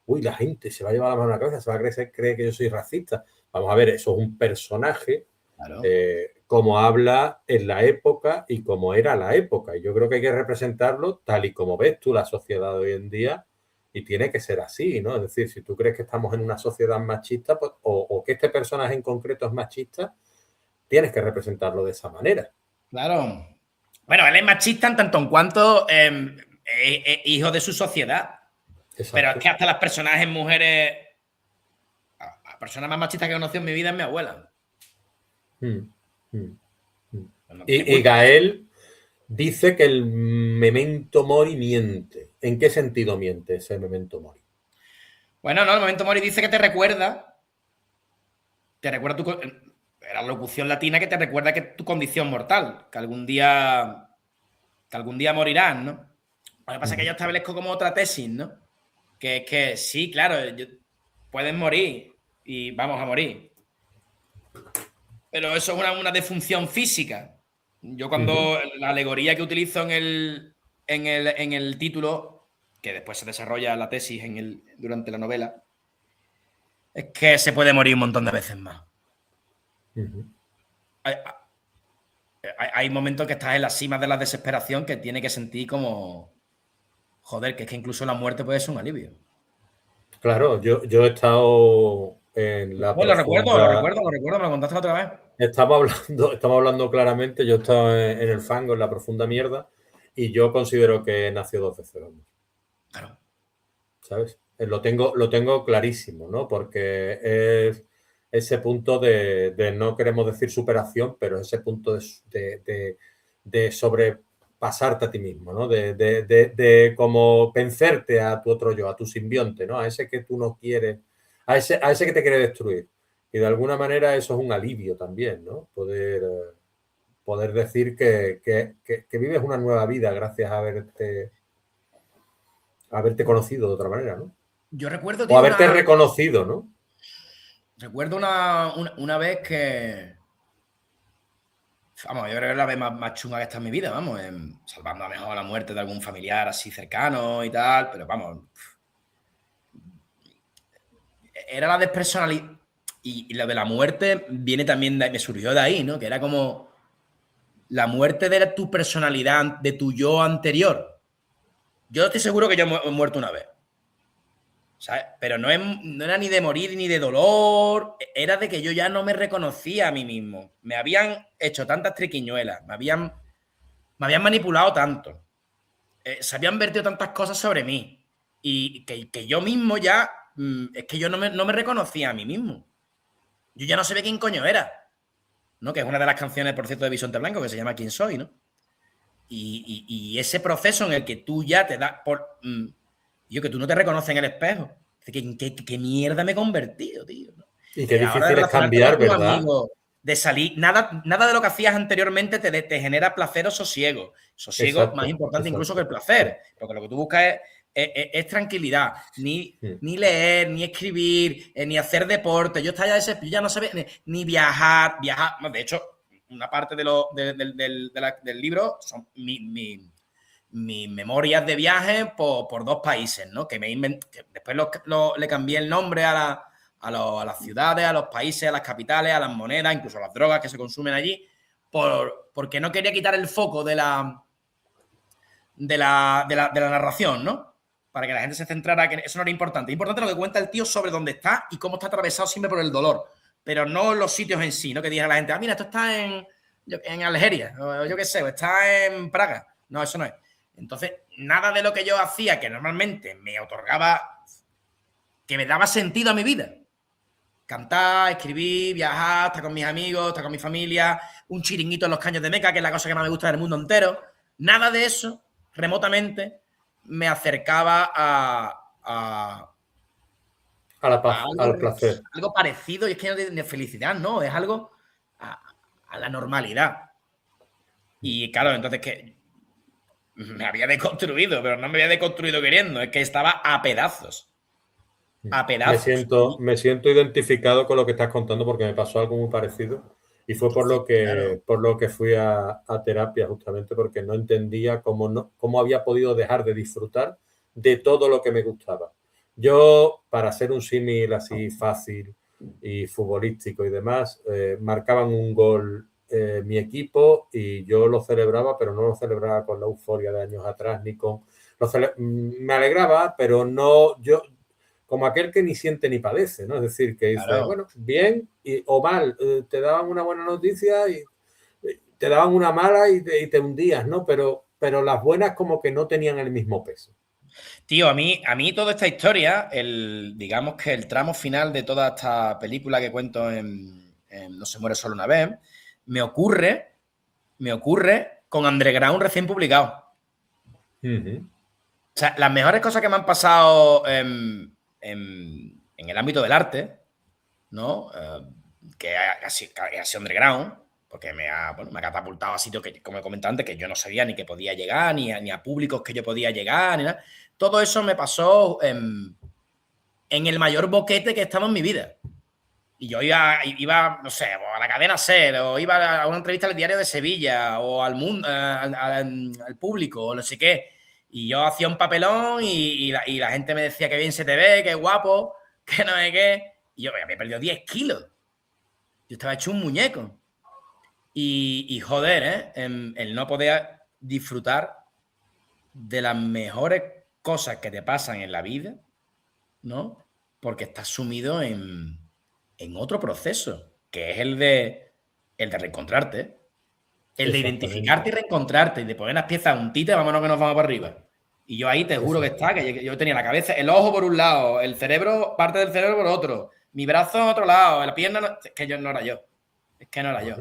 uy, la gente se va a llevar la mano a la cabeza, se va a creer que yo soy racista. Vamos a ver, eso es un personaje, claro, como habla en la época y como era la época. Y yo creo que hay que representarlo tal y como ves tú la sociedad de hoy en día, y tiene que ser así, ¿no? Es decir, si tú crees que estamos en una sociedad machista, pues, o que este personaje en concreto es machista, tienes que representarlo de esa manera. Claro. Bueno, él es machista en tanto en cuanto hijo de su sociedad. Exacto. Pero es que hasta las personajes mujeres... La persona más machista que he conocido en mi vida es mi abuela. Y Gael dice que el memento mori miente. ¿En qué sentido miente ese memento mori? Bueno, no, el memento mori dice que te recuerda la locución latina, que te recuerda que tu condición mortal, que algún día morirás, ¿no? Lo que pasa es que yo establezco como otra tesis, ¿no? Que es que sí, claro, puedes morir y vamos a morir. Pero eso es una defunción física. Yo cuando la alegoría que utilizo en el título, que después se desarrolla la tesis durante la novela, es que se puede morir un montón de veces más. Hay momentos que estás en las cimas de la desesperación que tiene que sentir como, joder, que es que incluso la muerte puede ser un alivio. Claro, yo he estado en la Lo recuerdo, me lo contaste otra vez. Estamos hablando claramente, yo he estado en el fango, en la profunda mierda, y yo considero que nació 2 veces. Claro. ¿Sabes? Lo tengo clarísimo, ¿no? Porque es ese punto de no queremos decir superación, pero ese punto de sobrepasarte a ti mismo, ¿no? De como vencerte a tu otro yo, a tu simbionte, ¿no? A ese que tú no quieres, a ese que te quiere destruir. Y de alguna manera eso es un alivio también, ¿no? Poder decir que vives una nueva vida gracias a haberte conocido de otra manera, ¿no? Yo recuerdo... O haberte reconocido, ¿no? Recuerdo una vez que... Vamos, yo creo que es la vez más chunga que está en mi vida, vamos, salvando a lo mejor la muerte de algún familiar así cercano y tal, pero vamos... Era la despersonalidad... Y lo de la muerte viene también, me surgió de ahí, ¿no? Que era como la muerte de tu personalidad, de tu yo anterior. Yo estoy seguro que yo he muerto una vez. ¿Sabes? Pero no era ni de morir ni de dolor, era de que yo ya no me reconocía a mí mismo. Me habían hecho tantas triquiñuelas, me habían manipulado tanto, se habían vertido tantas cosas sobre mí, y que yo mismo ya, es que yo no me reconocía a mí mismo. Yo ya no sabía quién coño era, ¿no? Que es una de las canciones, por cierto, de Bisonte Blanco, que se llama ¿Quién soy?, ¿no? Y ese proceso en el que tú ya te das por... que tú no te reconoces en el espejo. ¿Qué mierda me he convertido, tío? Y qué difícil es cambiar, ¿verdad? Amigos, de salir... Nada de lo que hacías anteriormente te genera placer o sosiego. Sosiego es más importante incluso que el placer. Porque lo que tú buscas es tranquilidad. Ni leer, ni escribir, ni hacer deporte. Yo estaba ya yo ya no sabía ni viajar. No, de hecho, una parte del libro son mis memorias de viaje por 2 países, ¿no? Que después le cambié el nombre a las ciudades, a los países, a las capitales, a las monedas, incluso a las drogas que se consumen allí, porque no quería quitar el foco de la narración, ¿no? Para que la gente se centrara, que eso no era importante. Es importante lo que cuenta el tío sobre dónde está y cómo está atravesado siempre por el dolor, pero no los sitios en sí, ¿no? Que dijera la gente, mira, esto está en Algeria, o yo qué sé, o está en Praga. No, eso no es. Entonces, nada de lo que yo hacía que normalmente me otorgaba, que me daba sentido a mi vida. Cantar, escribir, viajar, estar con mis amigos, estar con mi familia, un chiringuito en los Caños de Meca, que es la cosa que más me gusta del mundo entero. Nada de eso, remotamente, me acercaba a la paz, al placer. Algo parecido, y es que no de felicidad, no, es algo a la normalidad. Y claro, entonces que me había deconstruido, pero no me había deconstruido queriendo, es que estaba a pedazos. A pedazos. Me siento identificado con lo que estás contando porque me pasó algo muy parecido y fue por lo que fui a terapia, justamente porque no entendía cómo había podido dejar de disfrutar de todo lo que me gustaba. Yo, para hacer un símil así fácil y futbolístico y demás, marcaban un gol mi equipo y yo lo celebraba, pero no lo celebraba con la euforia de años atrás ni con... me alegraba, pero no... como aquel que ni siente ni padece, ¿no? Es decir, que dice, bueno, bien o mal, te daban una buena noticia y te daban una mala y te hundías, ¿no? Pero las buenas como que no tenían el mismo peso. Tío, a mí toda esta historia, digamos que el tramo final de toda esta película que cuento en No se muere solo una vez, me ocurre con Underground recién publicado. O sea, las mejores cosas que me han pasado en el ámbito del arte, ¿no? Que ha sido Underground, porque me ha catapultado a sitios que, como he comentado antes, que yo no sabía ni que podía llegar, ni a públicos que yo podía llegar, ni nada. Todo eso me pasó en el mayor boquete que he estado en mi vida. Y yo iba, no sé, a la cadena SER, o iba a una entrevista al Diario de Sevilla, o al mundo, al público, o no sé qué. Y yo hacía un papelón y la gente me decía que bien se te ve, que guapo, que no sé qué. Y yo había perdido 10 kilos. Yo estaba hecho un muñeco. Y joder, el no poder disfrutar de las mejores cosas que te pasan en la vida, ¿no? Porque estás sumido en otro proceso, que es el de reencontrarte, el de identificarte y reencontrarte, y de poner las piezas untite, vámonos que nos vamos para arriba. Y yo ahí te juro que está, que yo tenía la cabeza, el ojo por un lado, el cerebro, parte del cerebro por otro, mi brazo en otro lado, la pierna, es que yo no era yo. Es que no era yo.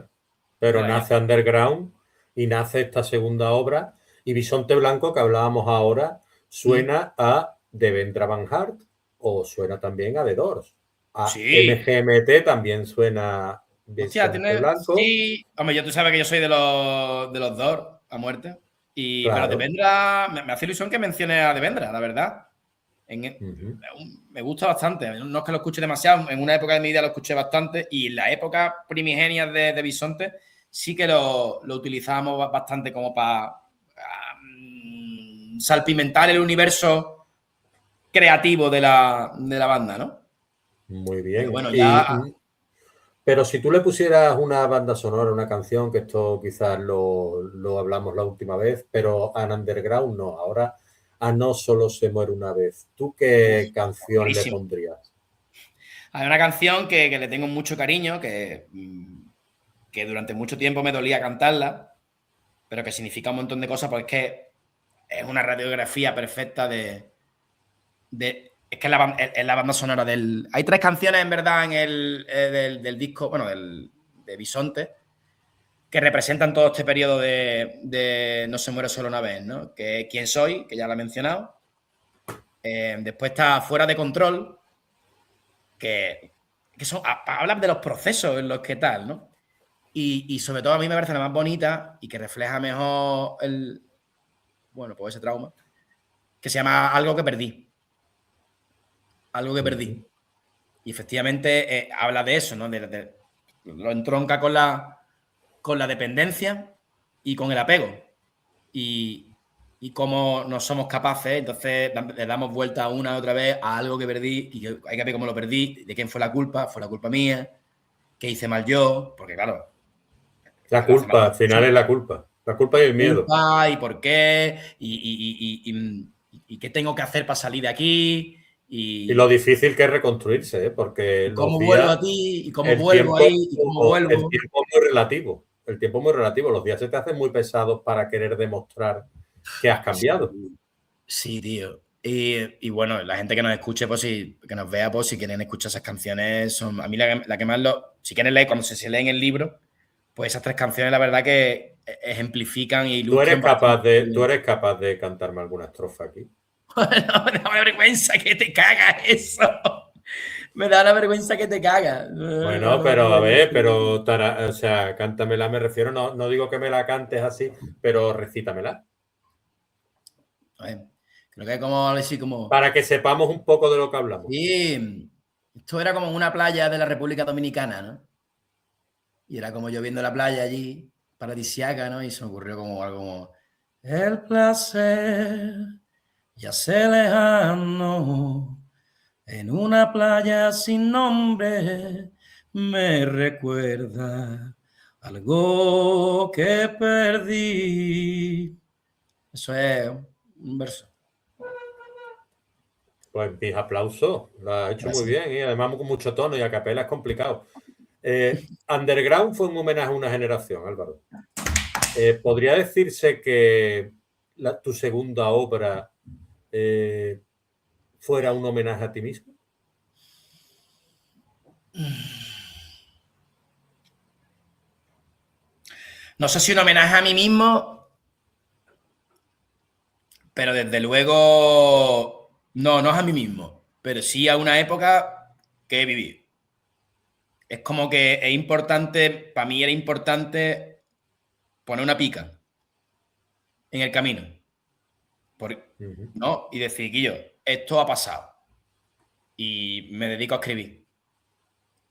Pero nace Underground y nace esta segunda obra, y Bisonte Blanco, que hablábamos ahora, suena a Devendra Banhart o suena también a The Doors. A MGMT también suena Bisonte Blanco. Sí, hombre, tú sabes que yo soy de los Doors a muerte. Pero Devendra, me hace ilusión que mencione a Devendra, la verdad. Me gusta bastante. No es que lo escuche demasiado, en una época de mi vida lo escuché bastante, y en la época primigenia de Bisonte sí que lo utilizábamos bastante como para salpimentar el universo creativo de la banda, ¿no? Muy bien. Pero bueno, ya... Pero si tú le pusieras una banda sonora, una canción, que esto quizás lo hablamos la última vez, pero a Underground no, ahora a No solo se muere una vez, ¿tú qué canción buenísimo le pondrías? Hay una canción que le tengo mucho cariño, que durante mucho tiempo me dolía cantarla, pero que significa un montón de cosas, porque es que es una radiografía perfecta es que es la banda sonora del... Hay 3 canciones, en verdad, en del disco, bueno, de Bisonte, que representan todo este periodo de No se muere solo una vez, ¿no? Que es Quién soy, que ya la he mencionado. Después está Fuera de control, que son, hablan de los procesos en los que tal, ¿no? Y sobre todo a mí me parece la más bonita y que refleja mejor ese trauma, que se llama Algo que perdí. Algo que perdí. Y efectivamente habla de eso, ¿no? Lo entronca con la dependencia y con el apego. Y cómo no somos capaces, entonces le damos vuelta una y otra vez a algo que perdí y que hay que ver cómo lo perdí, de quién fue la culpa mía, qué hice mal yo, porque claro. La culpa, al final es la culpa. La culpa y el miedo. Y por qué, y qué tengo que hacer para salir de aquí, Y lo difícil que es reconstruirse, ¿eh? Porque y cómo los vuelvo días, a ti, y cómo el vuelvo tiempo, ahí, y cómo vuelvo. el tiempo es muy relativo. El tiempo es muy relativo. Los días se te hacen muy pesados para querer demostrar que has cambiado. Sí, tío. Y bueno, la gente que nos escuche, pues que nos vea, pues si quieren escuchar esas canciones, son a mí la que más si quieren leer, cuando se leen el libro, pues esas 3 canciones, la verdad que ejemplifican e ¿Tú ilustran bastante. eres capaz de cantarme alguna estrofa aquí? No, me da una vergüenza que te cagas eso. Me da una vergüenza que te cagas. Bueno, pero a ver, o sea, cántamela, me refiero, no digo que me la cantes así, pero recítamela. A ver, creo que es como así como. Para que sepamos un poco de lo que hablamos. Sí, esto era como en una playa de la República Dominicana, ¿no? Y era como yo viendo la playa allí, paradisiaca, ¿no? Y se me ocurrió como algo como. El placer ya se lejano en una playa sin nombre me recuerda algo que perdí. Eso es un verso. Pues mis aplausos, lo has hecho muy bien y además con mucho tono y a capela es complicado. Underground fue un homenaje a una generación, Álvaro. ¿Podría decirse que tu segunda obra fuera un homenaje a ti mismo? No sé si un homenaje a mí mismo, pero desde luego no es a mí mismo, pero sí a una época que he vivido. Es como que es importante, para mí era importante poner una pica en el camino, ¿no? Y decir, Guillo, esto ha pasado y me dedico a escribir.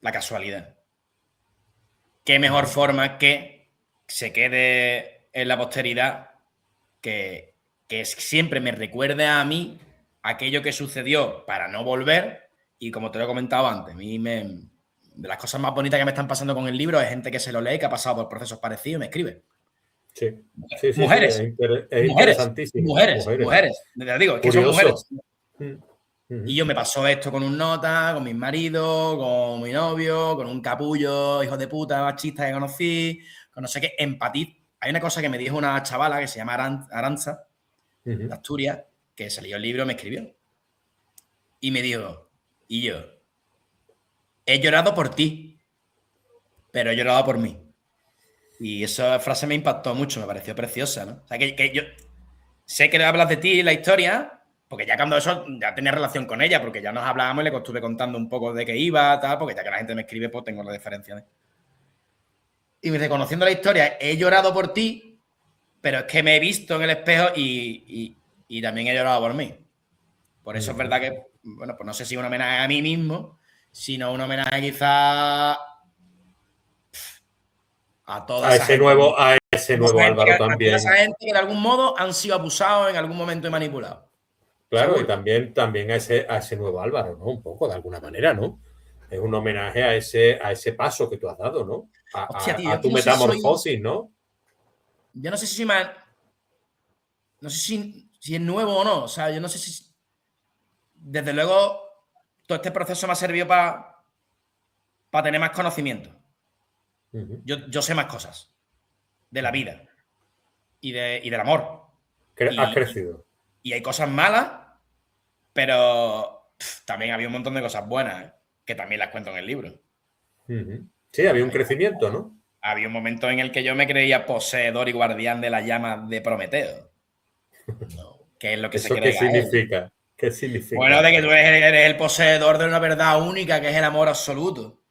La casualidad. ¿Qué mejor forma que se quede en la posteridad que siempre me recuerde a mí aquello que sucedió para no volver? Y como te lo he comentado antes, a mí de las cosas más bonitas que me están pasando con el libro es gente que se lo lee, que ha pasado por procesos parecidos y me escribe. Sí, sí, Mujeres. es interesantísimo. Mujeres. Te digo, es que Curioso. son mujeres. Y yo me pasó esto con un nota, con mi marido, con mi novio, con un capullo, hijo de puta, machista que conocí, con no sé qué, empatiz. Hay una cosa que me dijo una chavala que se llama Aranza, de Asturias, que se leyó el libro y me escribió. Y me dijo, y yo, he llorado por ti, pero he llorado por mí. Y esa frase me impactó mucho, me pareció preciosa, ¿no? O sea, que yo sé que le hablas de ti la historia, porque ya cuando eso ya tenía relación con ella, porque ya nos hablábamos y le estuve contando un poco de qué iba, tal, porque ya que la gente me escribe, pues tengo la diferencia. Y reconociendo la historia, he llorado por ti, pero es que me he visto en el espejo y también he llorado por mí. Por eso es verdad que, bueno, pues no sé si un homenaje a mí mismo, sino un homenaje quizá a toda esa gente. A ese nuevo Álvaro también. A esa gente que de algún modo han sido abusados en algún momento y manipulados. Claro, ¿seguro? y también a ese nuevo Álvaro, ¿no? Un poco, de alguna manera, ¿no? Es un homenaje a ese paso que tú has dado, ¿no? Hostia, tío, a tu metamorfosis, ¿no? Yo no sé si soy más. No sé si es nuevo o no. O sea, yo no sé si. Desde luego, todo este proceso me ha servido para tener más conocimiento. Yo sé más cosas de la vida y del amor. Has crecido. Y hay cosas malas, pero también había un montón de cosas buenas, que también las cuento en el libro. Sí, había un crecimiento, ¿no? Había un momento en el que yo me creía poseedor y guardián de las llamas de Prometeo. No, ¿qué es lo que se cree? ¿Eso qué significa? ¿Qué significa? Bueno, de que tú eres el poseedor de una verdad única, que es el amor absoluto.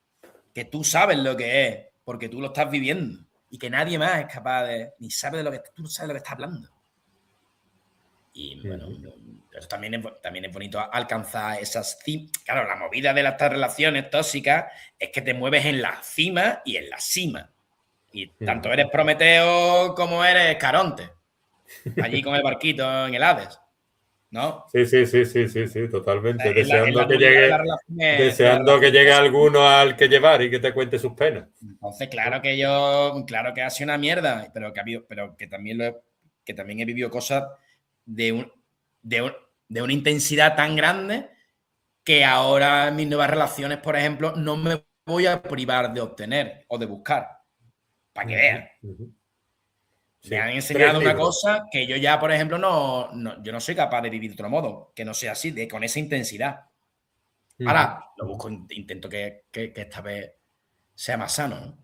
Que tú sabes lo que es, porque tú lo estás viviendo. Y que nadie más es capaz de. Ni sabe de lo que tú no sabes de lo que estás hablando. Y bueno, Pero también es bonito alcanzar esas cimas. Claro, la movida de estas relaciones tóxicas es que te mueves en la cima y en la cima. Y tanto eres Prometeo como eres Caronte. Allí con el barquito en el Hades. ¿No? Sí, totalmente. Es la dualidad de las relaciones. Deseando que llegue alguno al que llevar y que te cuente sus penas. Entonces, claro que ha sido una mierda, pero que también he vivido cosas de una intensidad tan grande que ahora en mis nuevas relaciones, por ejemplo, no me voy a privar de obtener o de buscar. Para que vean. Sí. Me han enseñado una cosa que yo ya, por ejemplo, yo no soy capaz de vivir de otro modo, que no sea así, con esa intensidad. Ahora lo busco, intento que esta vez sea más sano, ¿no?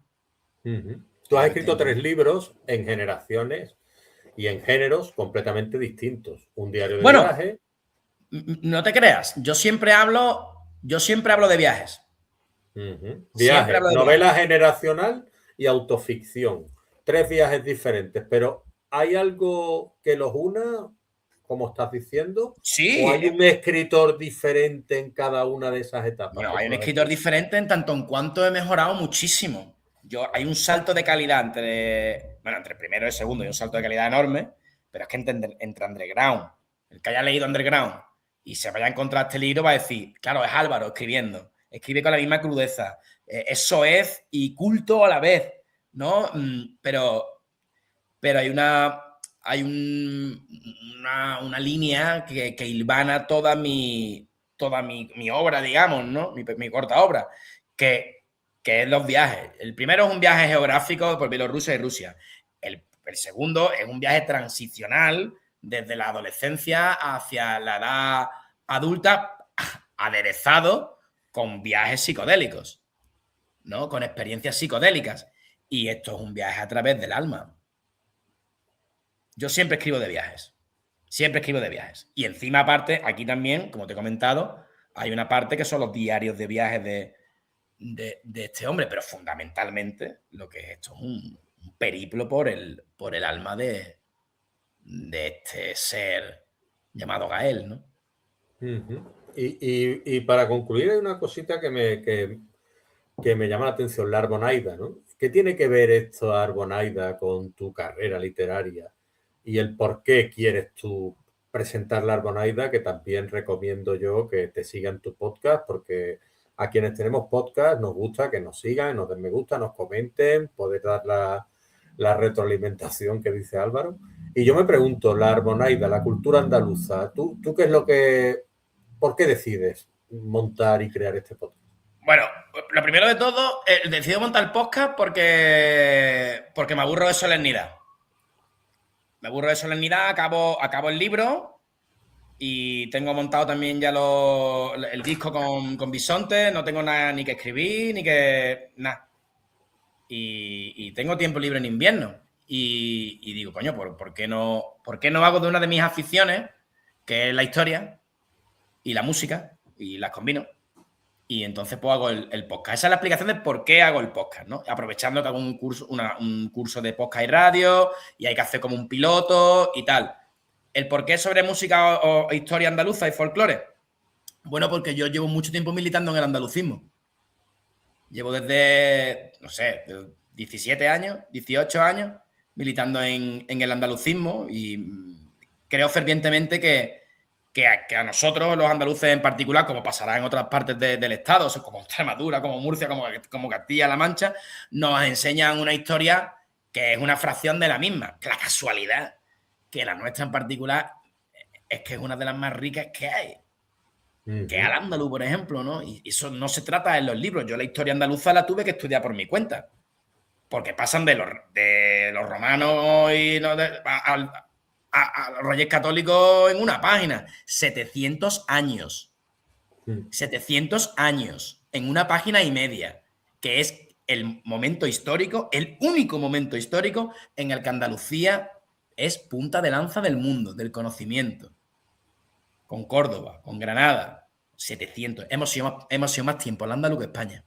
Tú has escrito 3 libros en generaciones y en géneros completamente distintos. Un diario de viaje. No te creas, yo siempre hablo de viajes. Viaje, novela generacional y autoficción. 3 viajes diferentes, pero ¿hay algo que los una, como estás diciendo? Sí. ¿O hay un escritor diferente en cada una de esas etapas? Bueno, hay un escritor diferente en tanto en cuanto he mejorado muchísimo. Hay un salto de calidad entre el primero y el segundo, hay un salto de calidad enorme, pero es que entre Underground, el que haya leído Underground y se vaya a encontrar este libro va a decir, claro, es Álvaro escribiendo, escribe con la misma crudeza, es soez y culto a la vez, ¿no? Pero hay una línea que hilvana toda mi obra, digamos, ¿no? Mi corta obra, que es los viajes. El primero es un viaje geográfico por Bielorrusia y Rusia. El segundo es un viaje transicional desde la adolescencia hacia la edad adulta, aderezado con viajes psicodélicos, ¿no? Con experiencias psicodélicas. Y esto es un viaje a través del alma. Yo siempre escribo de viajes. Siempre escribo de viajes. Y encima, aparte, aquí también, como te he comentado, hay una parte que son los diarios de viajes de este hombre, pero fundamentalmente lo que es esto es un periplo por el alma de este ser llamado Gael, ¿no? Y para concluir, hay una cosita que me llama la atención, la Arbonaida, ¿no? ¿Qué tiene que ver esto, Arbonaida, con tu carrera literaria? Y el por qué quieres tú presentar la Arbonaida, que también recomiendo yo que te sigan tu podcast, porque a quienes tenemos podcast nos gusta que nos sigan, nos den me gusta, nos comenten, poder dar la retroalimentación que dice Álvaro. Y yo me pregunto, la Arbonaida, la cultura andaluza, ¿tú qué es lo que... ¿Por qué decides montar y crear este podcast? Bueno, lo primero de todo, decidí montar el podcast porque me aburro de solemnidad. Me aburro de solemnidad, acabo el libro y tengo montado también ya el disco con Bisonte, no tengo nada ni que escribir, ni que... nada. Y tengo tiempo libre en invierno. Y digo, coño, ¿por qué no hago de una de mis aficiones, que es la historia y la música, y las combino? Y entonces pues hago el podcast. Esa es la explicación de por qué hago el podcast, ¿no? Aprovechando que hago un curso de podcast y radio y hay que hacer como un piloto y tal. ¿El por qué sobre música o historia andaluza y folclore? Bueno, porque yo llevo mucho tiempo militando en el andalucismo. Llevo desde, no sé, 17 años, 18 años militando en el andalucismo y creo fervientemente que a nosotros, los andaluces en particular, como pasará en otras partes del Estado, como Extremadura, como Murcia, como Castilla-La Mancha, nos enseñan una historia que es una fracción de la misma. La casualidad que la nuestra en particular es que es una de las más ricas que hay. Que al andaluz, por ejemplo, ¿no? Y eso no se trata en los libros. Yo la historia andaluza la tuve que estudiar por mi cuenta. Porque pasan de los romanos y a los reyes católicos en una página. 700 años. 700 años en una página y media. Que es el momento histórico, el único momento histórico en el que Andalucía es punta de lanza del mundo, del conocimiento. Con Córdoba, con Granada, 700. Hemos sido más tiempo el andaluz que España.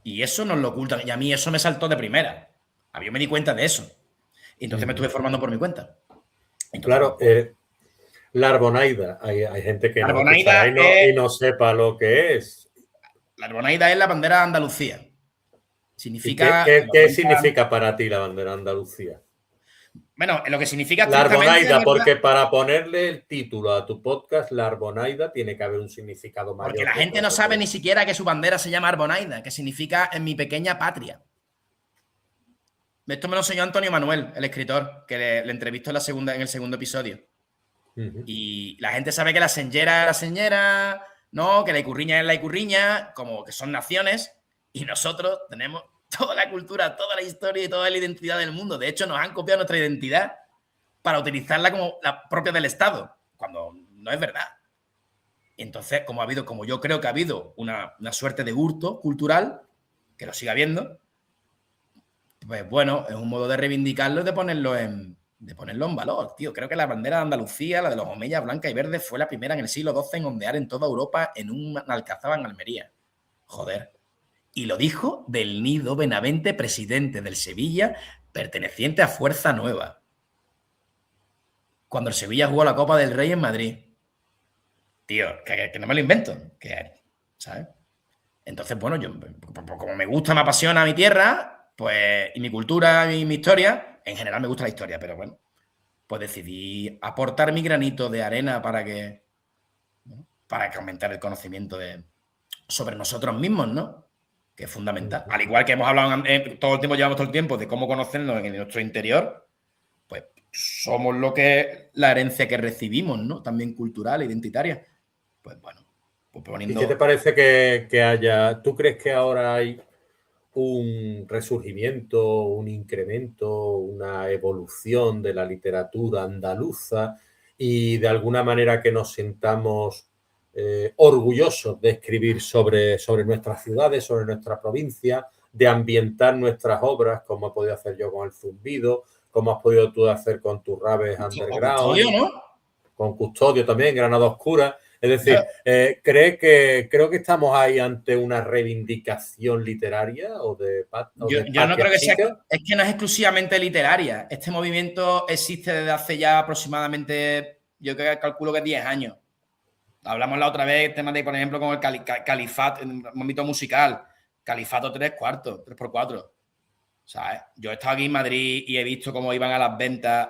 Y eso nos lo ocultan. Y a mí eso me saltó de primera. Yo me di cuenta de eso. Y entonces me estuve formando por mi cuenta. Entonces, Claro, la Arbonaida, hay gente que la no escuchará y no sepa lo que es. La Arbonaida es la bandera de Andalucía. ¿Y Significa, te lo qué cuentan. significa para ti la bandera de Andalucía? Bueno, lo que significa La estrictamente, Arbonaida, ¿verdad? porque para ponerle el título a tu podcast, la Arbonaida tiene que haber un significado Porque mayor la gente no detrás de sabe todo. ni siquiera que su bandera se llama Arbonaida, que significa en mi pequeña patria. Esto me lo enseñó Antonio Manuel, el escritor, que le entrevistó en el segundo episodio. Y la gente sabe que la señera es la señera, ¿no? Que la icurriña es la icurriña, como que son naciones, y nosotros tenemos toda la cultura, toda la historia y toda la identidad del mundo. De hecho, nos han copiado nuestra identidad para utilizarla como la propia del Estado, cuando no es verdad. Entonces, como yo creo que ha habido una suerte de hurto cultural, que lo siga habiendo, pues bueno, es un modo de reivindicarlo y de ponerlo en valor, tío. Creo que la bandera de Andalucía, la de los omeyas blanca y verde, fue la primera en el siglo XII en ondear en toda Europa en una alcazaba en Almería. Joder. Y lo dijo del Nido Benavente, presidente del Sevilla, perteneciente a Fuerza Nueva. Cuando el Sevilla jugó la Copa del Rey en Madrid. Tío, que no me lo invento. ¿Sabes? Entonces, bueno, yo, como me gusta, me apasiona mi tierra, pues, y mi cultura y mi historia, en general me gusta la historia, pero bueno, pues decidí aportar mi granito de arena para que aumentar el conocimiento sobre nosotros mismos, ¿no? Que es fundamental. Al igual que hemos hablado llevamos todo el tiempo de cómo conocernos en nuestro interior, pues somos la herencia que recibimos, ¿no? También cultural, identitaria. Pues bueno, pues ¿Y qué te parece que haya? ¿Tú crees que ahora hay un resurgimiento, un incremento, una evolución de la literatura andaluza y de alguna manera que nos sintamos orgullosos de escribir sobre nuestras ciudades, sobre nuestra provincia, de ambientar nuestras obras, como he podido hacer yo con El Zumbido, como has podido tú hacer con tus Rabes Custodio, Underground, ¿no? con Custodio también, Granada Oscura? Es decir, ¿creo que estamos ahí ante una reivindicación literaria o de Yo no creo patria que sea, chica? es que no es exclusivamente literaria. Este movimiento existe desde hace ya aproximadamente, yo calculo que 10 años. Hablamos la otra vez, tema de, por ejemplo, con el Califato, en un ámbito musical, Califato 3/4, 3x4. ¿Sabes? Yo he estado aquí en Madrid y he visto cómo iban a las ventas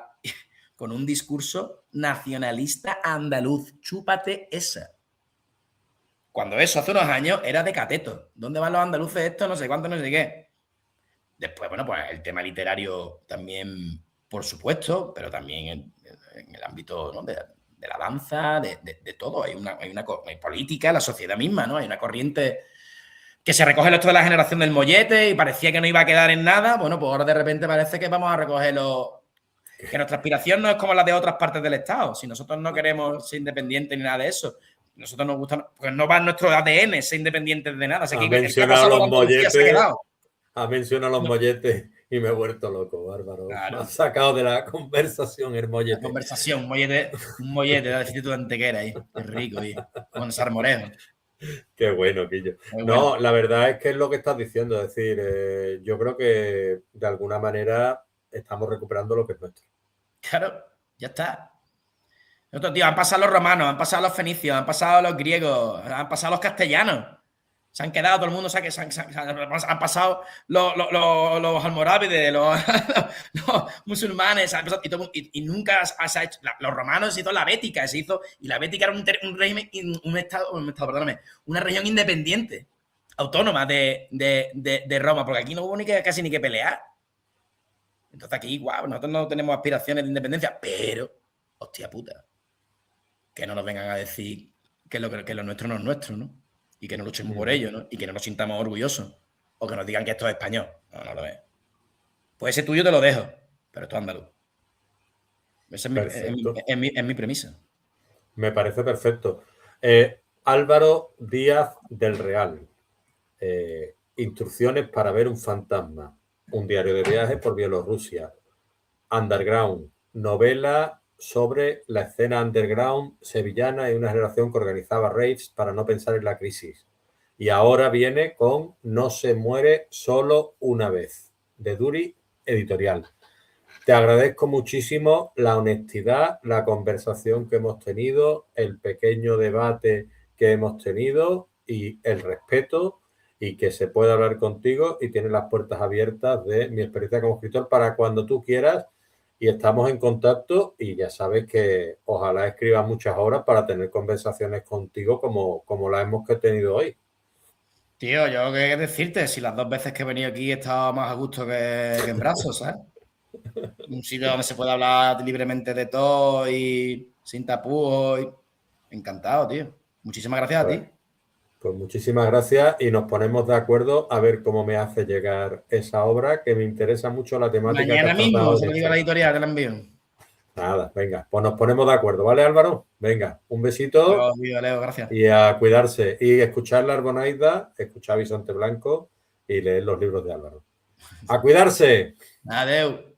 con un discurso nacionalista andaluz. Chúpate esa. Cuando eso hace unos años era de cateto. ¿Dónde van los andaluces esto? No sé cuánto, no sé qué. Después, bueno, pues el tema literario también, por supuesto, pero también en el ámbito, ¿no?, de la danza, de todo. Hay política, la sociedad misma, ¿no? Hay una corriente que se recoge esto de la generación del mollete y parecía que no iba a quedar en nada. Bueno, pues ahora de repente parece que vamos a recogerlo. Que nuestra aspiración no es como la de otras partes del Estado. Si nosotros no queremos ser independientes ni nada de eso, nosotros nos gusta, pues no va en nuestro ADN ser independientes de nada. O sea, Ha el que ha mencionado pasado los de Andalucía se ha molletes, quedado. y me he vuelto loco, Bárbaro. Me has Claro. sacado de la conversación el La mollete. conversación, un mollete de la de Antequera ahí. Qué rico, y con salmorejo. Qué bueno, Quillo. Muy bueno. No, la verdad es que es lo que estás diciendo. Es decir, yo creo que de alguna manera estamos recuperando lo que es nuestro. Claro, ya está. Otros tío, han pasado los romanos, han pasado los fenicios, han pasado los griegos, han pasado los castellanos. Se han quedado, todo el mundo han pasado los almorávides, los musulmanes, y nunca se ha hecho. Los romanos se hizo la Bética, y la Bética era un régimen, perdóname, una región independiente, autónoma de Roma, porque aquí no hubo casi ni que pelear. Entonces aquí, guau, nosotros no tenemos aspiraciones de independencia, pero, hostia puta, que no nos vengan a decir que lo nuestro no es nuestro, ¿no? Y que no luchemos por ello, ¿no? Y que no nos sintamos orgullosos. O que nos digan que esto es español. No, no lo es. Pues ese tuyo te lo dejo, pero esto es andaluz. Esa es mi premisa. Me parece perfecto. Álvaro Díaz del Real. Instrucciones para ver un fantasma. Un diario de viajes por Bielorrusia. Underground. Novela sobre la escena underground sevillana y una generación que organizaba raves para no pensar en la crisis. Y ahora viene con No se muere solo una vez, de Duri Editorial. Te agradezco muchísimo la honestidad, la conversación que hemos tenido, el pequeño debate que hemos tenido y el respeto y que se pueda hablar contigo y tienes las puertas abiertas de mi experiencia como escritor para cuando tú quieras y estamos en contacto y ya sabes que ojalá escriba muchas horas para tener conversaciones contigo como las hemos tenido hoy. Tío, yo qué decirte, si las 2 veces que he venido aquí he estado más a gusto que en brazos, ¿sabes? Un sitio donde se puede hablar libremente de todo y sin tapujos. Encantado, tío. Muchísimas gracias a Pues, ti. pues muchísimas gracias y nos ponemos de acuerdo a ver cómo me hace llegar esa obra, que me interesa mucho la temática que Mañana has tratado mismo se en lo digo a esta. la editorial, te la envío. Nada, venga, pues nos ponemos de acuerdo, ¿vale, Álvaro? Venga, un besito Yo, tío, Leo, gracias. y a cuidarse. Y escuchar la Arbonaida, escuchar Bisonte Blanco y leer los libros de Álvaro. ¡A cuidarse! Adeu.